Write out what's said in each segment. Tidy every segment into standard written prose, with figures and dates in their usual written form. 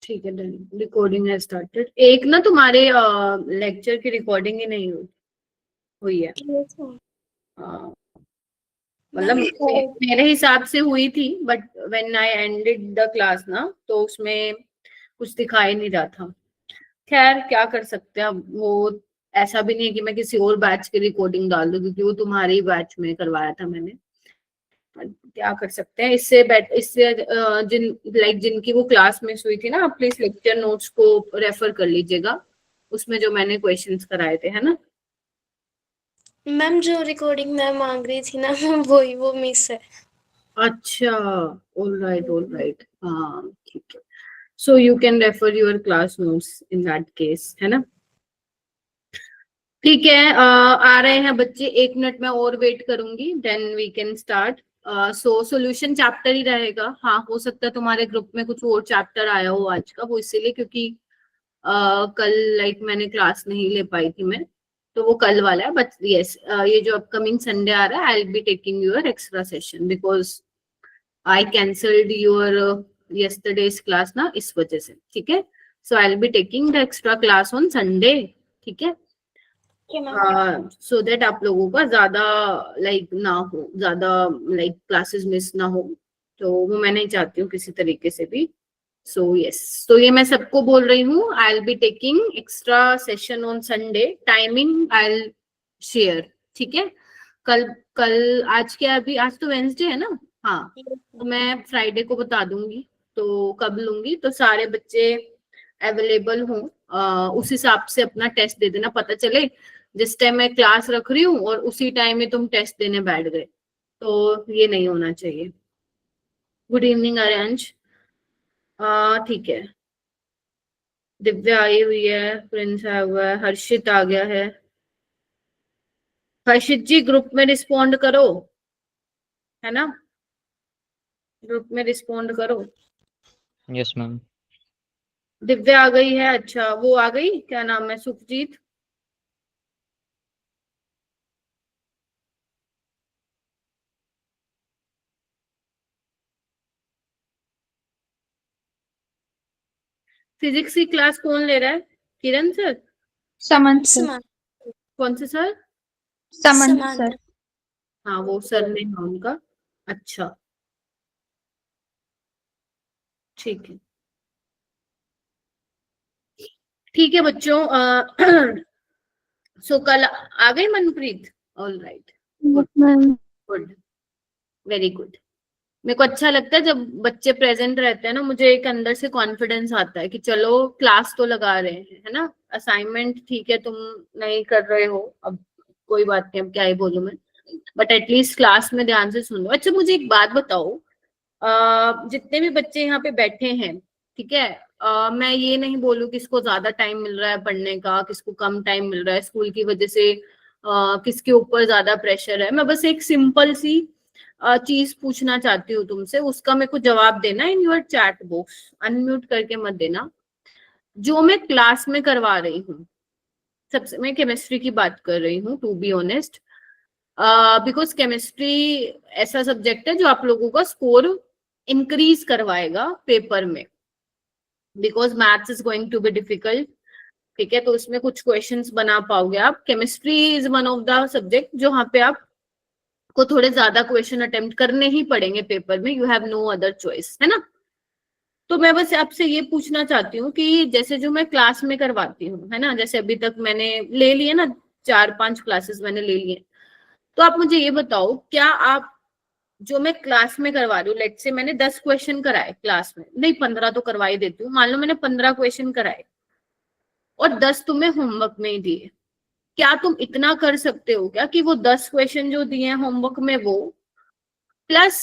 ठीक है, done. Recording है स्टार्टेड। एक ना तुम्हारे लेक्चर की रिकॉर्डिंग ही नहीं हुई है। मतलब मेरे हिसाब से हुई थी, but when I ended the class ना, तो उसमें कुछ दिखाई नहीं रहा था। खैर, क्या कर सकते हैं अब। वो ऐसा भी नहीं है कि मैं किसी और बैच की रिकॉर्डिंग डाल दूं, क्योंकि वो तुम्हारे ही बैच में करवाया था मैंने। क्या कर सकते हैं इससे जिनकी वो क्लास मिस हुई थी ना, आप प्लीज लेक्चर नोट्स को रेफर कर लीजिएगा, उसमें जो मैंने क्वेश्चंस कराए थे, है ना। मैम जो रिकॉर्डिंग मैम मांग रही थी ना, वही वो मिस है। अच्छा, ऑल राइट, हाँ ठीक है। So you can refer your class notes in that case, है ना। ठीक है, आ रहे हैं बच्चे, 1 मिनट में और वेट करूंगी, then we can start. So solution chapter ही रहेगा। हाँ, हो सकता है तुम्हारे ग्रुप में कुछ और चैप्टर आया हो आज का, वो इसीलिए क्योंकि कल मैंने क्लास नहीं ले पाई थी मैं, तो वो कल वाला है। बट यस, ये जो अपकमिंग संडे आ रहा है, I will be taking your extra session because I cancelled your yesterday's class ना, इस वजह से। ठीक है, so I will be taking the extra class on Sunday. ठीक है, सो दैट आप लोगों का ज्यादा ना हो, ज्यादा क्लासेस मिस ना हो, तो वो मैं नहीं चाहती हूँ किसी तरीके से भी। सो यस, तो ये मैं सबको बोल रही हूँ, आई will be taking extra session on Sunday. Timing I will share. ठीक है, कल कल आज क्या, अभी आज तो वेंसडे है ना। हाँ, तो मैं फ्राइडे को बता दूंगी तो कब लूंगी, तो सारे बच्चे अवेलेबल हों, उस हिसाब से अपना टेस्ट दे देना। पता चले जिस टाइम मैं क्लास रख रही हूँ और उसी टाइम में तुम टेस्ट देने बैठ गए, तो ये नहीं होना चाहिए। Good evening Aryansh. ठीक है, दिव्या आई हुई है, प्रिंस आया हुआ है, हर्षित आ गया है। हर्षित जी, ग्रुप में रिस्पॉन्ड करो, है ना, ग्रुप में रिस्पॉन्ड करो। Yes ma'am. दिव्या आ गई है, अच्छा वो आ गई, क्या नाम है, सुखजीत। फिजिक्स की क्लास कौन ले रहा है, किरण सर? समन सर। कौन से सर? समन सर। हाँ, वो सर ने है उनका। अच्छा, ठीक है, ठीक है बच्चों। सो कल आ गई Manpreet? All right, good good, very good. मेरे को अच्छा लगता है जब बच्चे प्रेजेंट रहते हैं ना, मुझे एक अंदर से कॉन्फिडेंस आता है कि चलो क्लास तो लगा रहे हैं, है ना। असाइनमेंट ठीक है तुम नहीं कर रहे हो, अब कोई बात नहीं, अब क्या ही बोलूं मैं, बट एटलीस्ट क्लास में ध्यान से सुन लो। अच्छा, मुझे एक बात बताओ, जितने भी बच्चे यहाँ पे बैठे हैं, ठीक है, मैं ये नहीं बोलूँ किसको ज्यादा टाइम मिल रहा है पढ़ने का, किसको कम टाइम मिल रहा है स्कूल की वजह से, किसके ऊपर ज्यादा प्रेशर है। मैं बस एक सिंपल सी चीज पूछना चाहती हूँ तुमसे, उसका मेरे को जवाब देना in your chat box, unmute करके मत देना। जो मैं क्लास में करवा रही हूँ, सबसे मैं केमिस्ट्री की बात कर रही हूँ, to be honest, because chemistry ऐसा सब्जेक्ट है जो आप लोगों का स्कोर इंक्रीज करवाएगा पेपर में, because maths is going to be difficult. ठीक है, तो उसमें कुछ क्वेश्चंस बना पाओगे आप। Chemistry is one of the subject जो यहाँ पे आप को थोड़े ज्यादा क्वेश्चन अटेम्प्ट करने ही पड़ेंगे पेपर में, you have no other choice, है ना। तो मैं बस आपसे ये पूछना चाहती हूँ कि जैसे जो मैं क्लास में करवाती हूँ, है ना, जैसे अभी तक मैंने ले लिए ना, 4-5 क्लासेस मैंने ले लिए, तो आप मुझे ये बताओ, क्या आप जो मैं क्लास में करवा रही हूँ, लेट से मैंने 10 क्वेश्चन कराए क्लास में, नहीं 15 तो करवा ही देती हूँ, मान लो मैंने 15 क्वेश्चन कराए और 10 तुम्हें होमवर्क में ही दिए, क्या तुम इतना कर सकते हो क्या कि वो 10 क्वेश्चन जो दिए हैं होमवर्क में, वो प्लस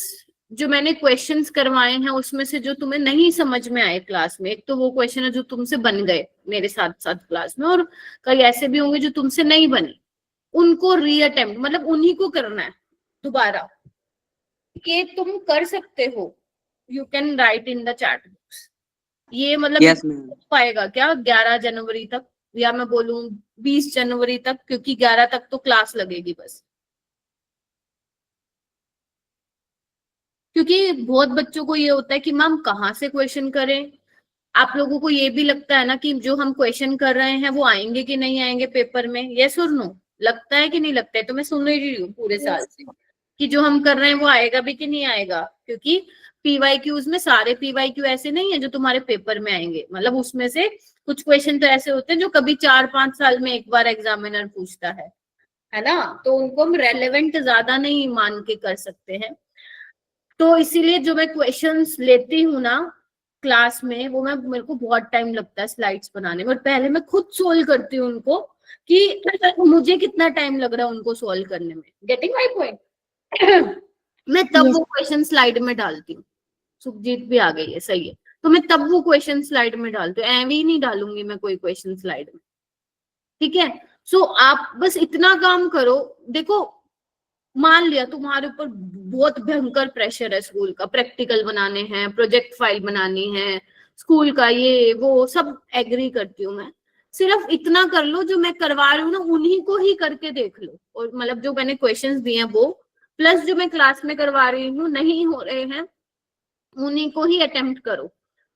जो मैंने क्वेश्चंस करवाए हैं उसमें से जो तुम्हें नहीं समझ में आए क्लास में, एक तो वो क्वेश्चन है जो तुमसे बन गए मेरे साथ साथ क्लास में, और कई ऐसे भी होंगे जो तुमसे नहीं बने, उनको रीअटेम्प्ट, मतलब उन्हीं को करना है दोबारा, कि तुम कर सकते हो। You can write in the chat box. ये मतलब यस हो पाएगा क्या 11 जनवरी तक, या मैं बोलूं 20 जनवरी तक, क्योंकि 11 तक तो क्लास लगेगी बस, क्योंकि बहुत बच्चों को ये होता है कि मैम कहाँ से क्वेश्चन करें। आप लोगों को ये भी लगता है ना कि जो हम क्वेश्चन कर रहे हैं वो आएंगे कि नहीं आएंगे पेपर में, यस और नो, लगता है कि नहीं लगता है? तो मैं सुन रही हूँ पूरे साल से कि जो हम कर रहे हैं वो आएगा भी कि नहीं आएगा, क्योंकि पीवाईक्यूज में सारे पीवाईक्यू ऐसे नहीं है जो तुम्हारे पेपर में आएंगे, मतलब उसमें से कुछ क्वेश्चन तो ऐसे होते हैं जो कभी 4-5 साल में एक बार एग्जामिनर पूछता है ना, तो उनको हम रेलेवेंट ज्यादा नहीं मान के कर सकते हैं। तो इसीलिए जो मैं क्वेश्चंस लेती हूँ ना क्लास में, वो मैं मेरे को बहुत टाइम लगता है स्लाइड्स बनाने में, और पहले मैं खुद सोल्व करती हूँ उनको कि मुझे कितना टाइम लग रहा है उनको सोल्व करने में। Getting my point? मैं तब वो क्वेश्चन स्लाइड में डालती हूँ। सुखजीत भी आ गई है, सही है। तो मैं तब वो क्वेश्चन स्लाइड में डालती हूँ, ऐਵੇਂ ही नहीं डालूंगी मैं कोई क्वेश्चन स्लाइड में, ठीक है। सो आप बस इतना काम करो। देखो, मान लिया तुम्हारे ऊपर बहुत भयंकर प्रेशर है स्कूल का, प्रैक्टिकल बनाने हैं, प्रोजेक्ट फाइल बनानी है, स्कूल का ये वो सब एग्री करती हूँ मैं। सिर्फ इतना कर लो, जो मैं करवा रही हूँ ना उन्हीं को ही करके देख लो, और मतलब जो मैंने क्वेश्चंस दिए हैं वो, प्लस जो मैं क्लास में करवा रही हूँ नहीं हो रहे हैं उन्हीं को ही अटेम्प्ट करो,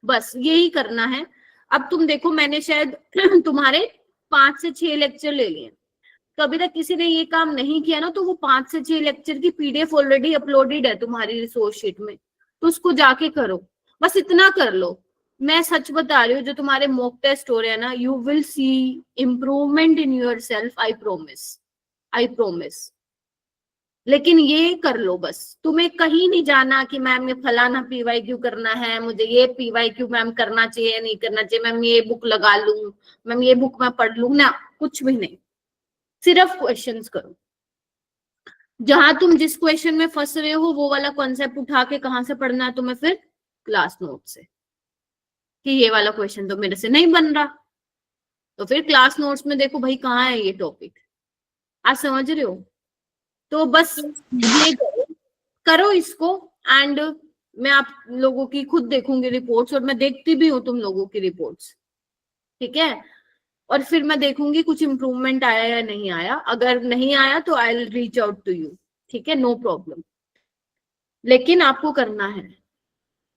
बस यही करना है। अब तुम देखो, मैंने शायद तुम्हारे 5 से 6 लेक्चर ले लिए। कभी तक किसी ने ये काम नहीं किया ना, तो वो 5 से 6 लेक्चर की पीडीएफ ऑलरेडी अपलोडेड है तुम्हारी रिसोर्स शीट में, तो उसको जाके करो, बस इतना कर लो। मैं सच बता रही हूँ, जो तुम्हारे मॉक टेस्ट हो रहे हैं ना, you will see improvement in your self, I promise, I promise. लेकिन ये कर लो बस, तुम्हें कहीं नहीं जाना कि मैम ये फलाना पीवाईक्यू करना है, मुझे ये पीवाईक्यू मैम करना चाहिए नहीं करना चाहिए, मैम ये बुक लगा लूं, मैम ये बुक मैं पढ़ लूं ना, कुछ भी नहीं। सिर्फ क्वेश्चंस करो। जहां तुम जिस क्वेश्चन में फंस रहे हो वो वाला कॉन्सेप्ट उठा के कहां से पढ़ना है तुम्हें? फिर क्लास नोट से, कि ये वाला क्वेश्चन तो मेरे से नहीं बन रहा, तो फिर क्लास नोट्स में देखो भाई कहाँ है ये टॉपिक। आज समझ रहे हो? तो बस ये करो इसको, एंड मैं आप लोगों की खुद देखूंगी रिपोर्ट्स, और मैं देखती भी हूँ तुम लोगों की रिपोर्ट्स, ठीक है। और फिर मैं देखूंगी कुछ इम्प्रूवमेंट आया या नहीं आया। अगर नहीं आया तो I will reach out to you, ठीक है, नो प्रॉब्लम। लेकिन आपको करना है,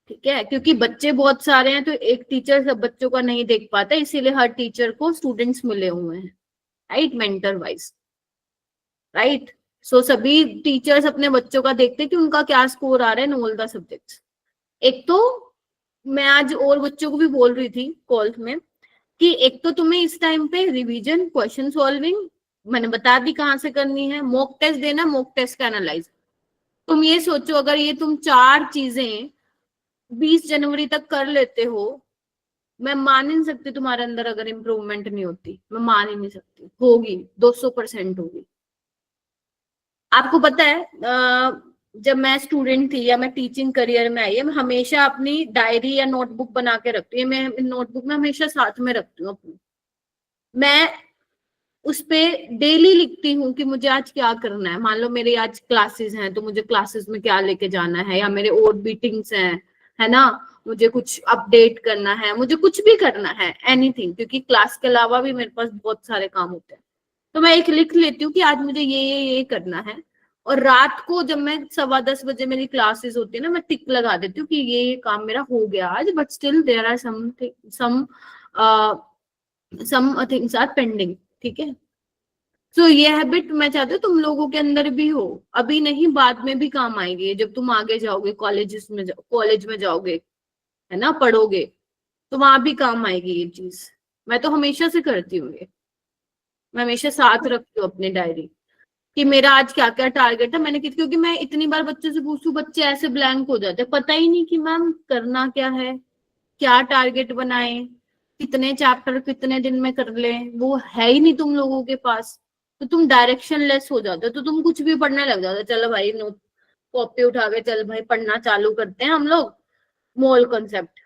ठीक है, क्योंकि बच्चे बहुत सारे हैं, तो एक टीचर सब बच्चों का नहीं देख पाता, इसीलिए हर टीचर को स्टूडेंट्स मिले हुए हैं, राइट, मेंटर वाइज, राइट। सो सभी टीचर्स अपने बच्चों का देखते हैं कि उनका क्या स्कोर आ रहा है इन ऑल द सब्जेक्ट्स। एक तो मैं आज और बच्चों को भी बोल रही थी कॉल्स में कि एक तो तुम्हें इस टाइम पे रिवीजन, क्वेश्चन सॉल्विंग मैंने बता दी कहाँ से करनी है, मॉक टेस्ट देना, मॉक टेस्ट का एनालाइज। तुम ये सोचो, अगर ये तुम 4 चीजें 20 जनवरी तक कर लेते हो, मैं मान ही नहीं सकती तुम्हारे अंदर अगर इम्प्रूवमेंट नहीं होती, मैं मान ही नहीं सकती, होगी 200% होगी। आपको पता है जब मैं स्टूडेंट थी या मैं टीचिंग करियर में आई है, मैं हमेशा अपनी डायरी या नोटबुक बना के रखती हूँ। मैं नोटबुक में हमेशा साथ में रखती हूँ अपनी, मैं उस पे डेली लिखती हूँ कि मुझे आज क्या करना है। मान लो मेरी आज क्लासेस हैं तो मुझे क्लासेस में क्या लेके जाना है, या मेरे और मीटिंग्स हैं, है ना, मुझे कुछ अपडेट करना है, मुझे कुछ भी करना है, एनीथिंग, क्योंकि क्लास के अलावा भी मेरे पास बहुत सारे काम होते हैं। तो मैं एक लिख लेती हूँ कि आज मुझे ये करना है, और रात को जब मैं 10:15 बजे मेरी क्लासेस होती है ना, मैं टिक लगा देती हूँ कि ये काम मेरा हो गया आज, but still there are some things are pending, ठीक है। सो ये हैबिट मैं चाहती हूँ तुम लोगों के अंदर भी हो, अभी नहीं बाद में भी काम आएगी, जब तुम आगे जाओगे, कॉलेज में जाओगे, है ना, पढ़ोगे, तो वहां भी काम आएगी ये चीज। मैं तो हमेशा से करती हूँ ये, मैं हमेशा साथ रखती हूँ अपनी डायरी कि मेरा आज क्या क्या टारगेट है। मैंने क्योंकि मैं इतनी बार बच्चों से पूछती हूँ, बच्चे ऐसे ब्लैंक हो जाते हैं, पता ही नहीं कि मैम करना क्या है, क्या टारगेट बनाए, कितने चैप्टर कितने दिन में कर ले, वो है ही नहीं तुम लोगों के पास। तो तुम डायरेक्शन लेस हो जाते हो, तो तुम कुछ भी पढ़ने लग जाते हो, चलो भाई नोट कॉपी उठा के चल भाई पढ़ना चालू करते हैं हम लोग, मोल कॉन्सेप्ट,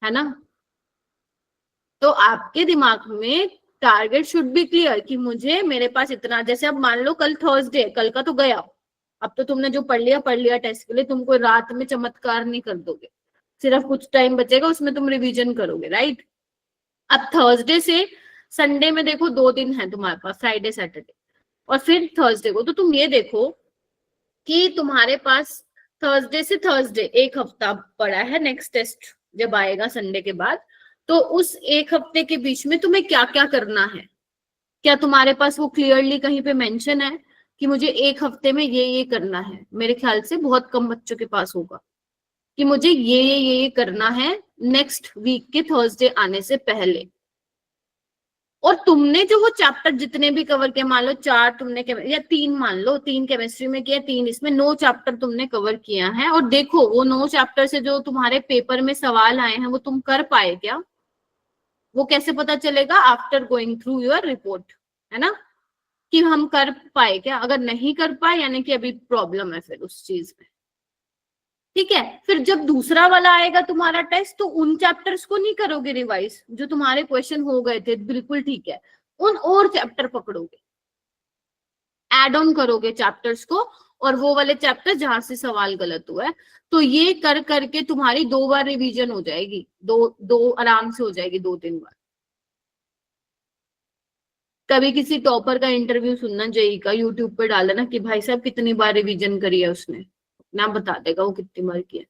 है ना। तो आपके दिमाग में टारगेट शुड बी क्लियर कि मुझे, मेरे पास इतना, जैसे अब मान लो कल थर्सडे, कल का तो गया, अब तो तुमने जो पढ़ लिया टेस्ट के लिए, तुम कोई रात में चमत्कार नहीं कर दोगे, सिर्फ कुछ टाइम बचेगा उसमें तुम रिवीजन करोगे, राइट। अब थर्सडे से संडे में देखो 2 दिन है तुम्हारे पास, फ्राइडे सैटरडे, और फिर थर्सडे को, तो तुम ये देखो कि तुम्हारे पास थर्सडे से थर्सडे एक हफ्ता पड़ा है, नेक्स्ट टेस्ट जब आएगा संडे के बाद, तो उस एक हफ्ते के बीच में तुम्हें क्या क्या करना है? क्या तुम्हारे पास वो क्लियरली कहीं पे मेंशन है कि मुझे एक हफ्ते में ये करना है? मेरे ख्याल से बहुत कम बच्चों के पास होगा कि मुझे ये करना है नेक्स्ट वीक के थर्सडे आने से पहले। और तुमने जो वो चैप्टर जितने भी कवर किए, मान लो 4 तुमने या 3, मान लो 3 केमिस्ट्री में किया, 3 इसमें, 9 चैप्टर तुमने कवर किया है, और देखो वो 9 चैप्टर से जो तुम्हारे पेपर में सवाल आए हैं वो तुम कर पाए क्या? वो कैसे पता चलेगा? After going through your report, है ना, कि हम कर पाए क्या। अगर नहीं कर पाए यानी कि अभी प्रॉब्लम है फिर उस चीज में, ठीक है। फिर जब दूसरा वाला आएगा तुम्हारा टेस्ट, तो उन चैप्टर्स को नहीं करोगे रिवाइज जो तुम्हारे क्वेश्चन हो गए थे, बिल्कुल ठीक है, उन और चैप्टर पकड़ोगे, एड ऑन करोगे चैप्टर्स को, और वो वाले चैप्टर जहां से सवाल गलत हुआ है। तो ये कर करके तुम्हारी 2 बार रिवीजन हो जाएगी, दो आराम से हो जाएगी, 2-3 बार। कभी किसी टॉपर का इंटरव्यू सुनना जेई का, यूट्यूब पे डाला ना कि भाई साहब कितनी बार रिवीजन करी है उसने, ना बता देगा वो कितनी बार किया।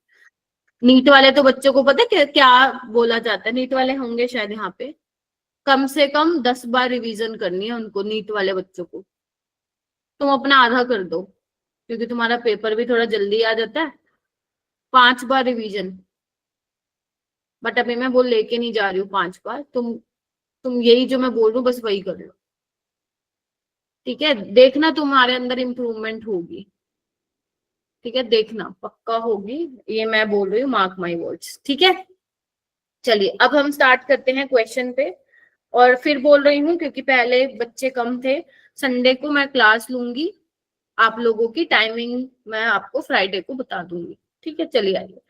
नीट वाले तो बच्चों को पता है क्या बोला जाता है, नीट वाले होंगे शायद यहाँ पे, कम से कम 10 बार रिवीजन करनी है उनको, नीट वाले बच्चों को। तुम अपना आधा कर दो क्योंकि तुम्हारा पेपर भी थोड़ा जल्दी आ जाता है, 5 बार रिवीजन। बट अभी मैं वो लेके नहीं जा रही हूँ 5 बार, तुम यही जो मैं बोल रही हूँ बस वही कर लो, ठीक है। देखना तुम्हारे अंदर इम्प्रूवमेंट होगी, ठीक है, देखना पक्का होगी, ये मैं बोल रही हूँ, मार्क माई वर्ड्स, ठीक है। चलिए अब हम स्टार्ट करते हैं क्वेश्चन पे। और फिर बोल रही हूँ क्योंकि पहले बच्चे कम थे, संडे को मैं क्लास लूंगी, आप लोगों की टाइमिंग मैं आपको फ्राइडे को बता दूंगी, ठीक है। चलिए आइए,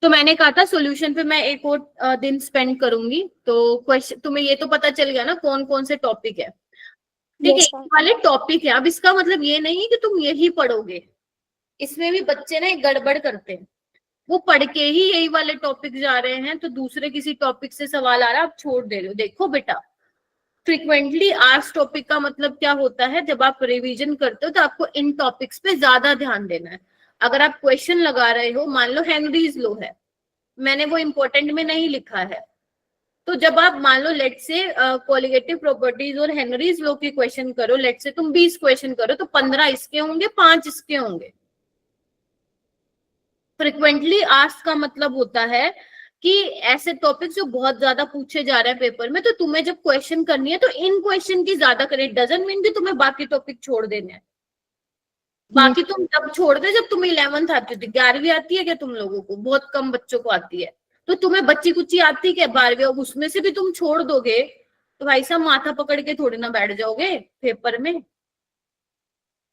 तो मैंने कहा था सॉल्यूशन पे मैं एक और दिन स्पेंड करूंगी, तो क्वेश्चन तुम्हें ये तो पता चल गया ना कौन कौन से टॉपिक है, ठीक है। Yes, ये ma'am. वाले टॉपिक है, अब इसका मतलब ये नहीं है कि तुम यही पढ़ोगे, इसमें भी बच्चे ना एक गड़बड़ करते हैं, वो पढ़ के ही यही वाले टॉपिक जा रहे हैं, तो दूसरे किसी टॉपिक से सवाल आ रहा है आप छोड़ दे रहे हो। देखो बेटा, फ्रिक्वेंटली आस्क्ड टॉपिक का मतलब क्या होता है, जब आप रिवीजन करते हो तो आपको इन टॉपिक्स पे ज्यादा ध्यान देना है। अगर आप क्वेश्चन लगा रहे हो, मान लो हेनरीज लॉ है, मैंने वो इंपॉर्टेंट में नहीं लिखा है, तो जब आप मान लो लेट से कोलिगेटिव प्रॉपर्टीज और हेनरीज लॉ के क्वेश्चन करो, लेट से तुम 20 क्वेश्चन करो, तो 15 इसके होंगे, 5 इसके होंगे। फ्रिक्वेंटली आस्क्ड का मतलब होता है कि ऐसे टॉपिक्स जो बहुत ज्यादा पूछे जा रहे हैं पेपर में, तो तुम्हें जब क्वेश्चन करनी है तो इन क्वेश्चन की ज्यादा करें, डजंट मीन कि तुम्हें बाकी टॉपिक छोड़ देने हैं। बाकी तुम तब छोड़ दे जब तुम्हें 11th आती होती, 11वीं आती है क्या तुम लोगों को? बहुत कम बच्चों को आती है, तो तुम्हें बच्ची कुची आती क्या 12वीं, और उसमें से भी तुम छोड़ दोगे तो भाई साहब माथा पकड़ के थोड़ी ना बैठ जाओगे पेपर में।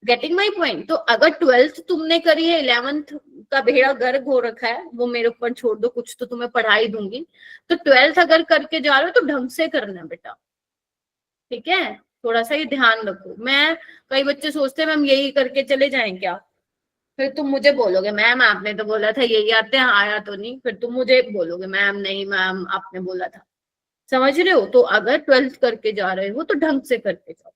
Getting my point? तो अगर 12th तुमने करी है, 11th का बेड़ा गर्क हो रखा है, वो मेरे ऊपर छोड़ दो, कुछ तो तुम्हें पढ़ाई दूंगी, तो 12th अगर करके जा रहे हो तो ढंग से करना बेटा, ठीक है। थोड़ा सा ये ध्यान रखो। मैं, कई बच्चे सोचते हैं मैम यही करके चले जाएं क्या, फिर तुम मुझे बोलोगे मैम आपने तो बोला था यही आते हैं, आया तो नहीं, फिर तुम मुझे बोलोगे मैम नहीं मैम आपने बोला था। समझ रहे हो? तो अगर 12th करके जा रहे हो तो ढंग से करके जाओ,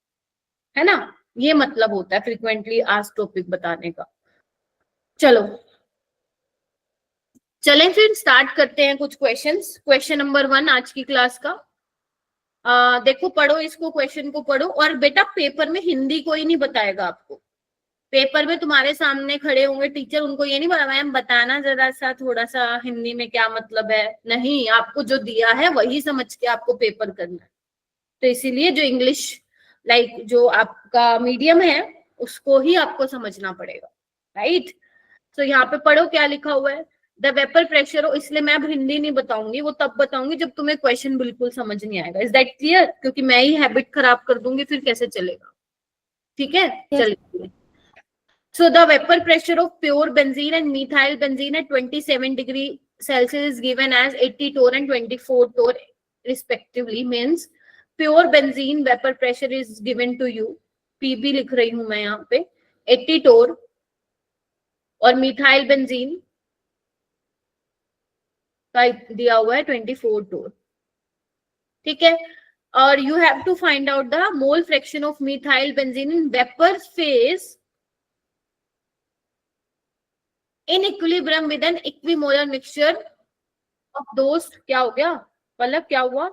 है ना, ये मतलब होता है फ्रिक्वेंटली आस्क्ड टॉपिक बताने का। चलो चलें फिर स्टार्ट करते हैं कुछ क्वेश्चंस। क्वेश्चन नंबर 1 आज की क्लास का, देखो पढ़ो इसको, क्वेश्चन को पढ़ो, और बेटा पेपर में हिंदी कोई नहीं बताएगा आपको, पेपर में तुम्हारे सामने खड़े होंगे टीचर, उनको ये नहीं बोला मैम बताना जरा सा थोड़ा सा हिंदी में क्या मतलब है, नहीं, आपको जो दिया है वही समझ के आपको पेपर करना है। तो इसीलिए जो इंग्लिश लाइक जो आपका मीडियम है उसको ही आपको समझना पड़ेगा, राइट। तो यहाँ पे पढ़ो क्या लिखा हुआ है, द वेपर प्रेशर हो, इसलिए मैं अब हिंदी नहीं बताऊंगी, वो तब बताऊंगी जब तुम्हें क्वेश्चन बिल्कुल समझ नहीं आएगा। Is that clear? क्योंकि मैं ही हैबिट खराब कर दूंगी फिर कैसे चलेगा, ठीक है। चलिए, so the vapor pressure of pure benzene and methyl benzene at 27 degree Celsius is given as 80 torr and 24 torr respectively, means pure benzene vapor pressure is given to you, PB लिख रही हूं मैं यहाँ पे, 80 torr, और methyl benzene का दिया हुआ है 24 torr, ठीक है। और you have to find out the mole fraction of methyl benzene in vapor phase in equilibrium with an equimolar mixture of those, क्या हो गया पल्लव, क्या हुआ?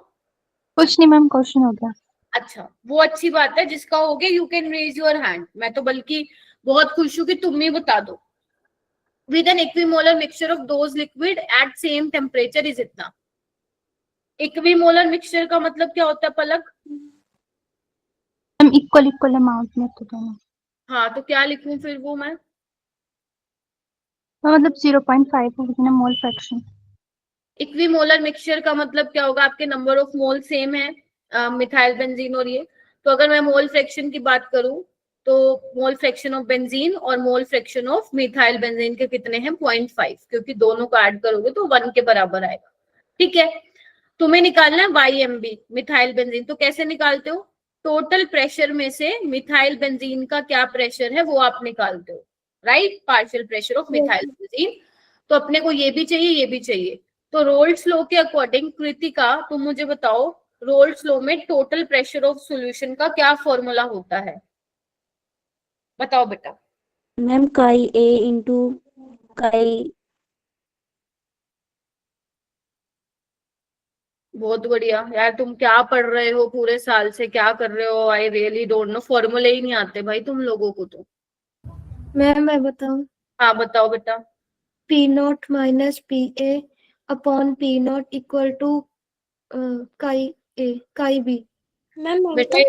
कुछ नहीं मैम, क्वेश्चन हो गया। अच्छा, वो अच्छी बात है, जिसका हो गया you can raise your hand. मैं तो बल्कि बहुत खुश हूं कि तुम ही बता दो। With an equimolar mixture of those liquid at same temperature is इतना। इक्विमोलर मिक्सचर का मतलब क्या होता है Palak? Ma'am equal equal amount में तो दोनों। हाँ, तो क्या लिखूं फिर वो मैं? तो मतलब 0.5 होगी ना मोल फ्रैक्शन। इक्विमोलर मिक्सचर का मतलब क्या होगा? आपके नंबर ऑफ मोल सेम है मिथाइल बेंजीन और ये, तो अगर मैं मोल फ्रैक्शन की बात करूं तो मोल फ्रैक्शन ऑफ बेंजीन और मोल फ्रैक्शन ऑफ मिथाइल बेंजीन के कितने हैं? 0.5, क्योंकि दोनों को ऐड करोगे तो 1 के बराबर आएगा। ठीक है, तुम्हें निकालना है YMB मिथाइल बेंजीन। तो कैसे निकालते हो? टोटल प्रेशर में से मिथाइल बेंजीन का क्या प्रेशर है वो आप निकालते हो, right? Partial pressure of methyl benzene. तो अपने को ये भी चाहिए, ये भी चाहिए। तो रोल्स लॉ के अकॉर्डिंग, कृतिका तुम मुझे बताओ, रोल्स लॉ में टोटल प्रेशर ऑफ सॉल्यूशन का क्या फॉर्मूला होता है? बताओ बेटा। मैम काई ए इंटू काई। बहुत बढ़िया यार, तुम क्या पढ़ रहे हो पूरे साल से, क्या कर रहे हो? आई रियली डोंट नो, फॉर्मूले ही नहीं आते भाई तुम लोगों को तो। मैम मैं बताऊं, हाँ बताओ बेटा। P0 minus PA upon P0 equal to chi B। Ma'am बेटा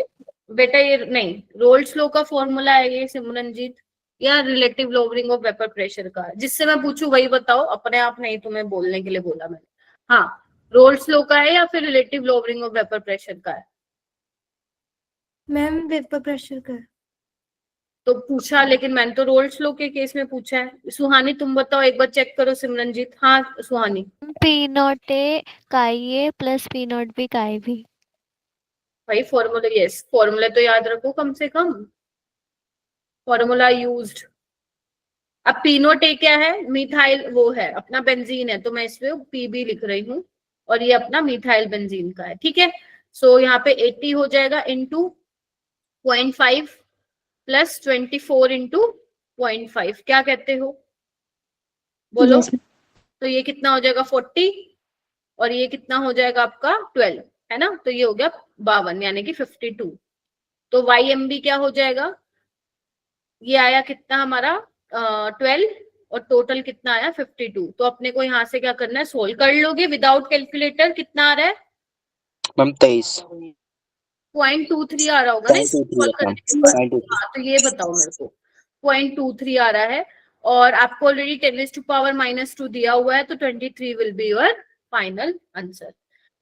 बेटा ये नहीं, रोल्स लॉ का फॉर्मूला है ये सिमरनजीत, या relative lowering of vapour pressure का है? जिससे मैं पूछूं वही बताओ, अपने आप नहीं तुम्हें बोलने के लिए बोला मैंने। हाँ, रोल्स लॉ का है या फिर relative lowering of vapour pressure का है? मैम वेपर प्रेशर का। तो पूछा, लेकिन मैंने तो रोल्स लॉ के केस में पूछा है। सुहानी तुम बताओ, एक बार चेक करो सिमरनजीत। हाँ सुहानी। P0 A काई A प्लस P0 B काई B। भाई फॉर्मूला, यस फॉर्मूला तो याद रखो कम से कम, फॉर्मूला यूज्ड। अब P0A क्या है? मिथाइल वो है अपना बेंजीन है, तो मैं इसमें PB लिख रही हूँ, और ये अपना मिथाइल बेंजीन का है। ठीक है, सो यहाँ पे 80 हो जाएगा इंटू 0.5 प्लस 24 इंटू 0.5, क्या कहते हो बोलो? Yes, तो ये कितना हो जाएगा? 40, और ये कितना हो जाएगा आपका? 12, है ना? तो ये हो गया 52, यानी कि 52। तो YMB क्या हो जाएगा? ये आया कितना हमारा 12, और टोटल कितना आया? 52। तो अपने को यहाँ से क्या करना है? सोल्व कर लोगे विदाउट कैलकुलेटर। कितना आ रहा है मैम 23 0.23 आ रहा होगा ना इसको 0.23 solve करने के बाद? हाँ, तो ये बताओ मेरे को, 0.23 आ रहा है, और आपको ऑलरेडी 10⁻⁻2 दिया हुआ है, तो 23 will be your final answer.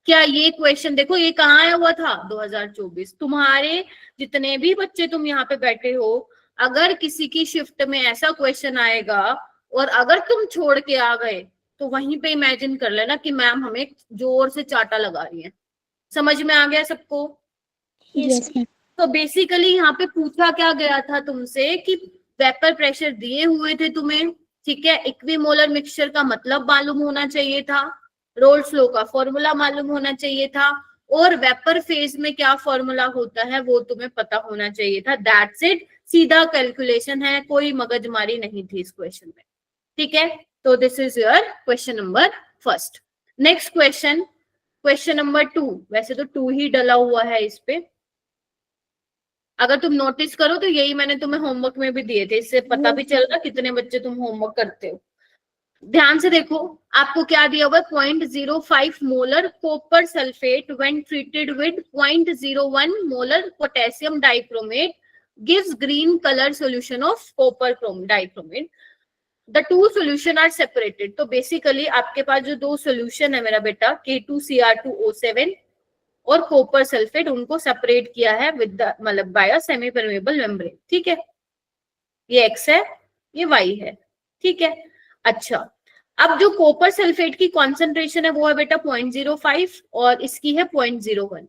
क्या ये क्वेश्चन देखो, ये कहाँ आया हुआ था? 2024। तुम्हारे जितने भी बच्चे तुम यहाँ पे बैठे हो, अगर किसी की शिफ्ट में ऐसा क्वेश्चन आएगा और अगर तुम छोड़ के आ गए, तो वहीं पे इमेजिन कर लेना कि मैम हमें जोर से चाटा लगा रही है। समझ में आ गया सबको? yes, ma'am. तो बेसिकली यहाँ पे पूछा क्या गया था तुमसे कि वेपर प्रेशर दिए हुए थे तुम्हें, ठीक है? इक्विमोलर मिक्सचर का मतलब मालूम होना चाहिए था, रोल्स लॉ का फॉर्मूला मालूम होना चाहिए था, और वेपर फेज में क्या फॉर्मूला होता है वो तुम्हें पता होना चाहिए था। दैट्स इट, सीधा कैलकुलेशन है, कोई मगजमारी नहीं थी इस क्वेश्चन में। ठीक है, तो this is your question number first. Next question, question number 2। वैसे तो 2 ही डला हुआ है इस पे, अगर तुम नोटिस करो तो यही मैंने तुम्हें होमवर्क में भी दिए थे, इससे पता भी चल रहा कितने बच्चे तुम होमवर्क करते हो। ध्यान से देखो, आपको क्या दिया हुआ है? 0.05 molar copper sulphate when treated with 0.01 molar potassium dichromate gives green colour solution of copper dichromate. The two solution are separated. तो बेसिकली आपके पास जो दो सॉल्यूशन है मेरा बेटा, K2Cr2O7 और कॉपर सल्फेट, उनको सेपरेट किया है विद मतलब by a semi permeable membrane. ठीक है, ये X है, ये Y है। ठीक है, अच्छा अब जो कॉपर सल्फेट की कॉन्सेंट्रेशन है वो है बेटा 0.05 और इसकी है 0.01।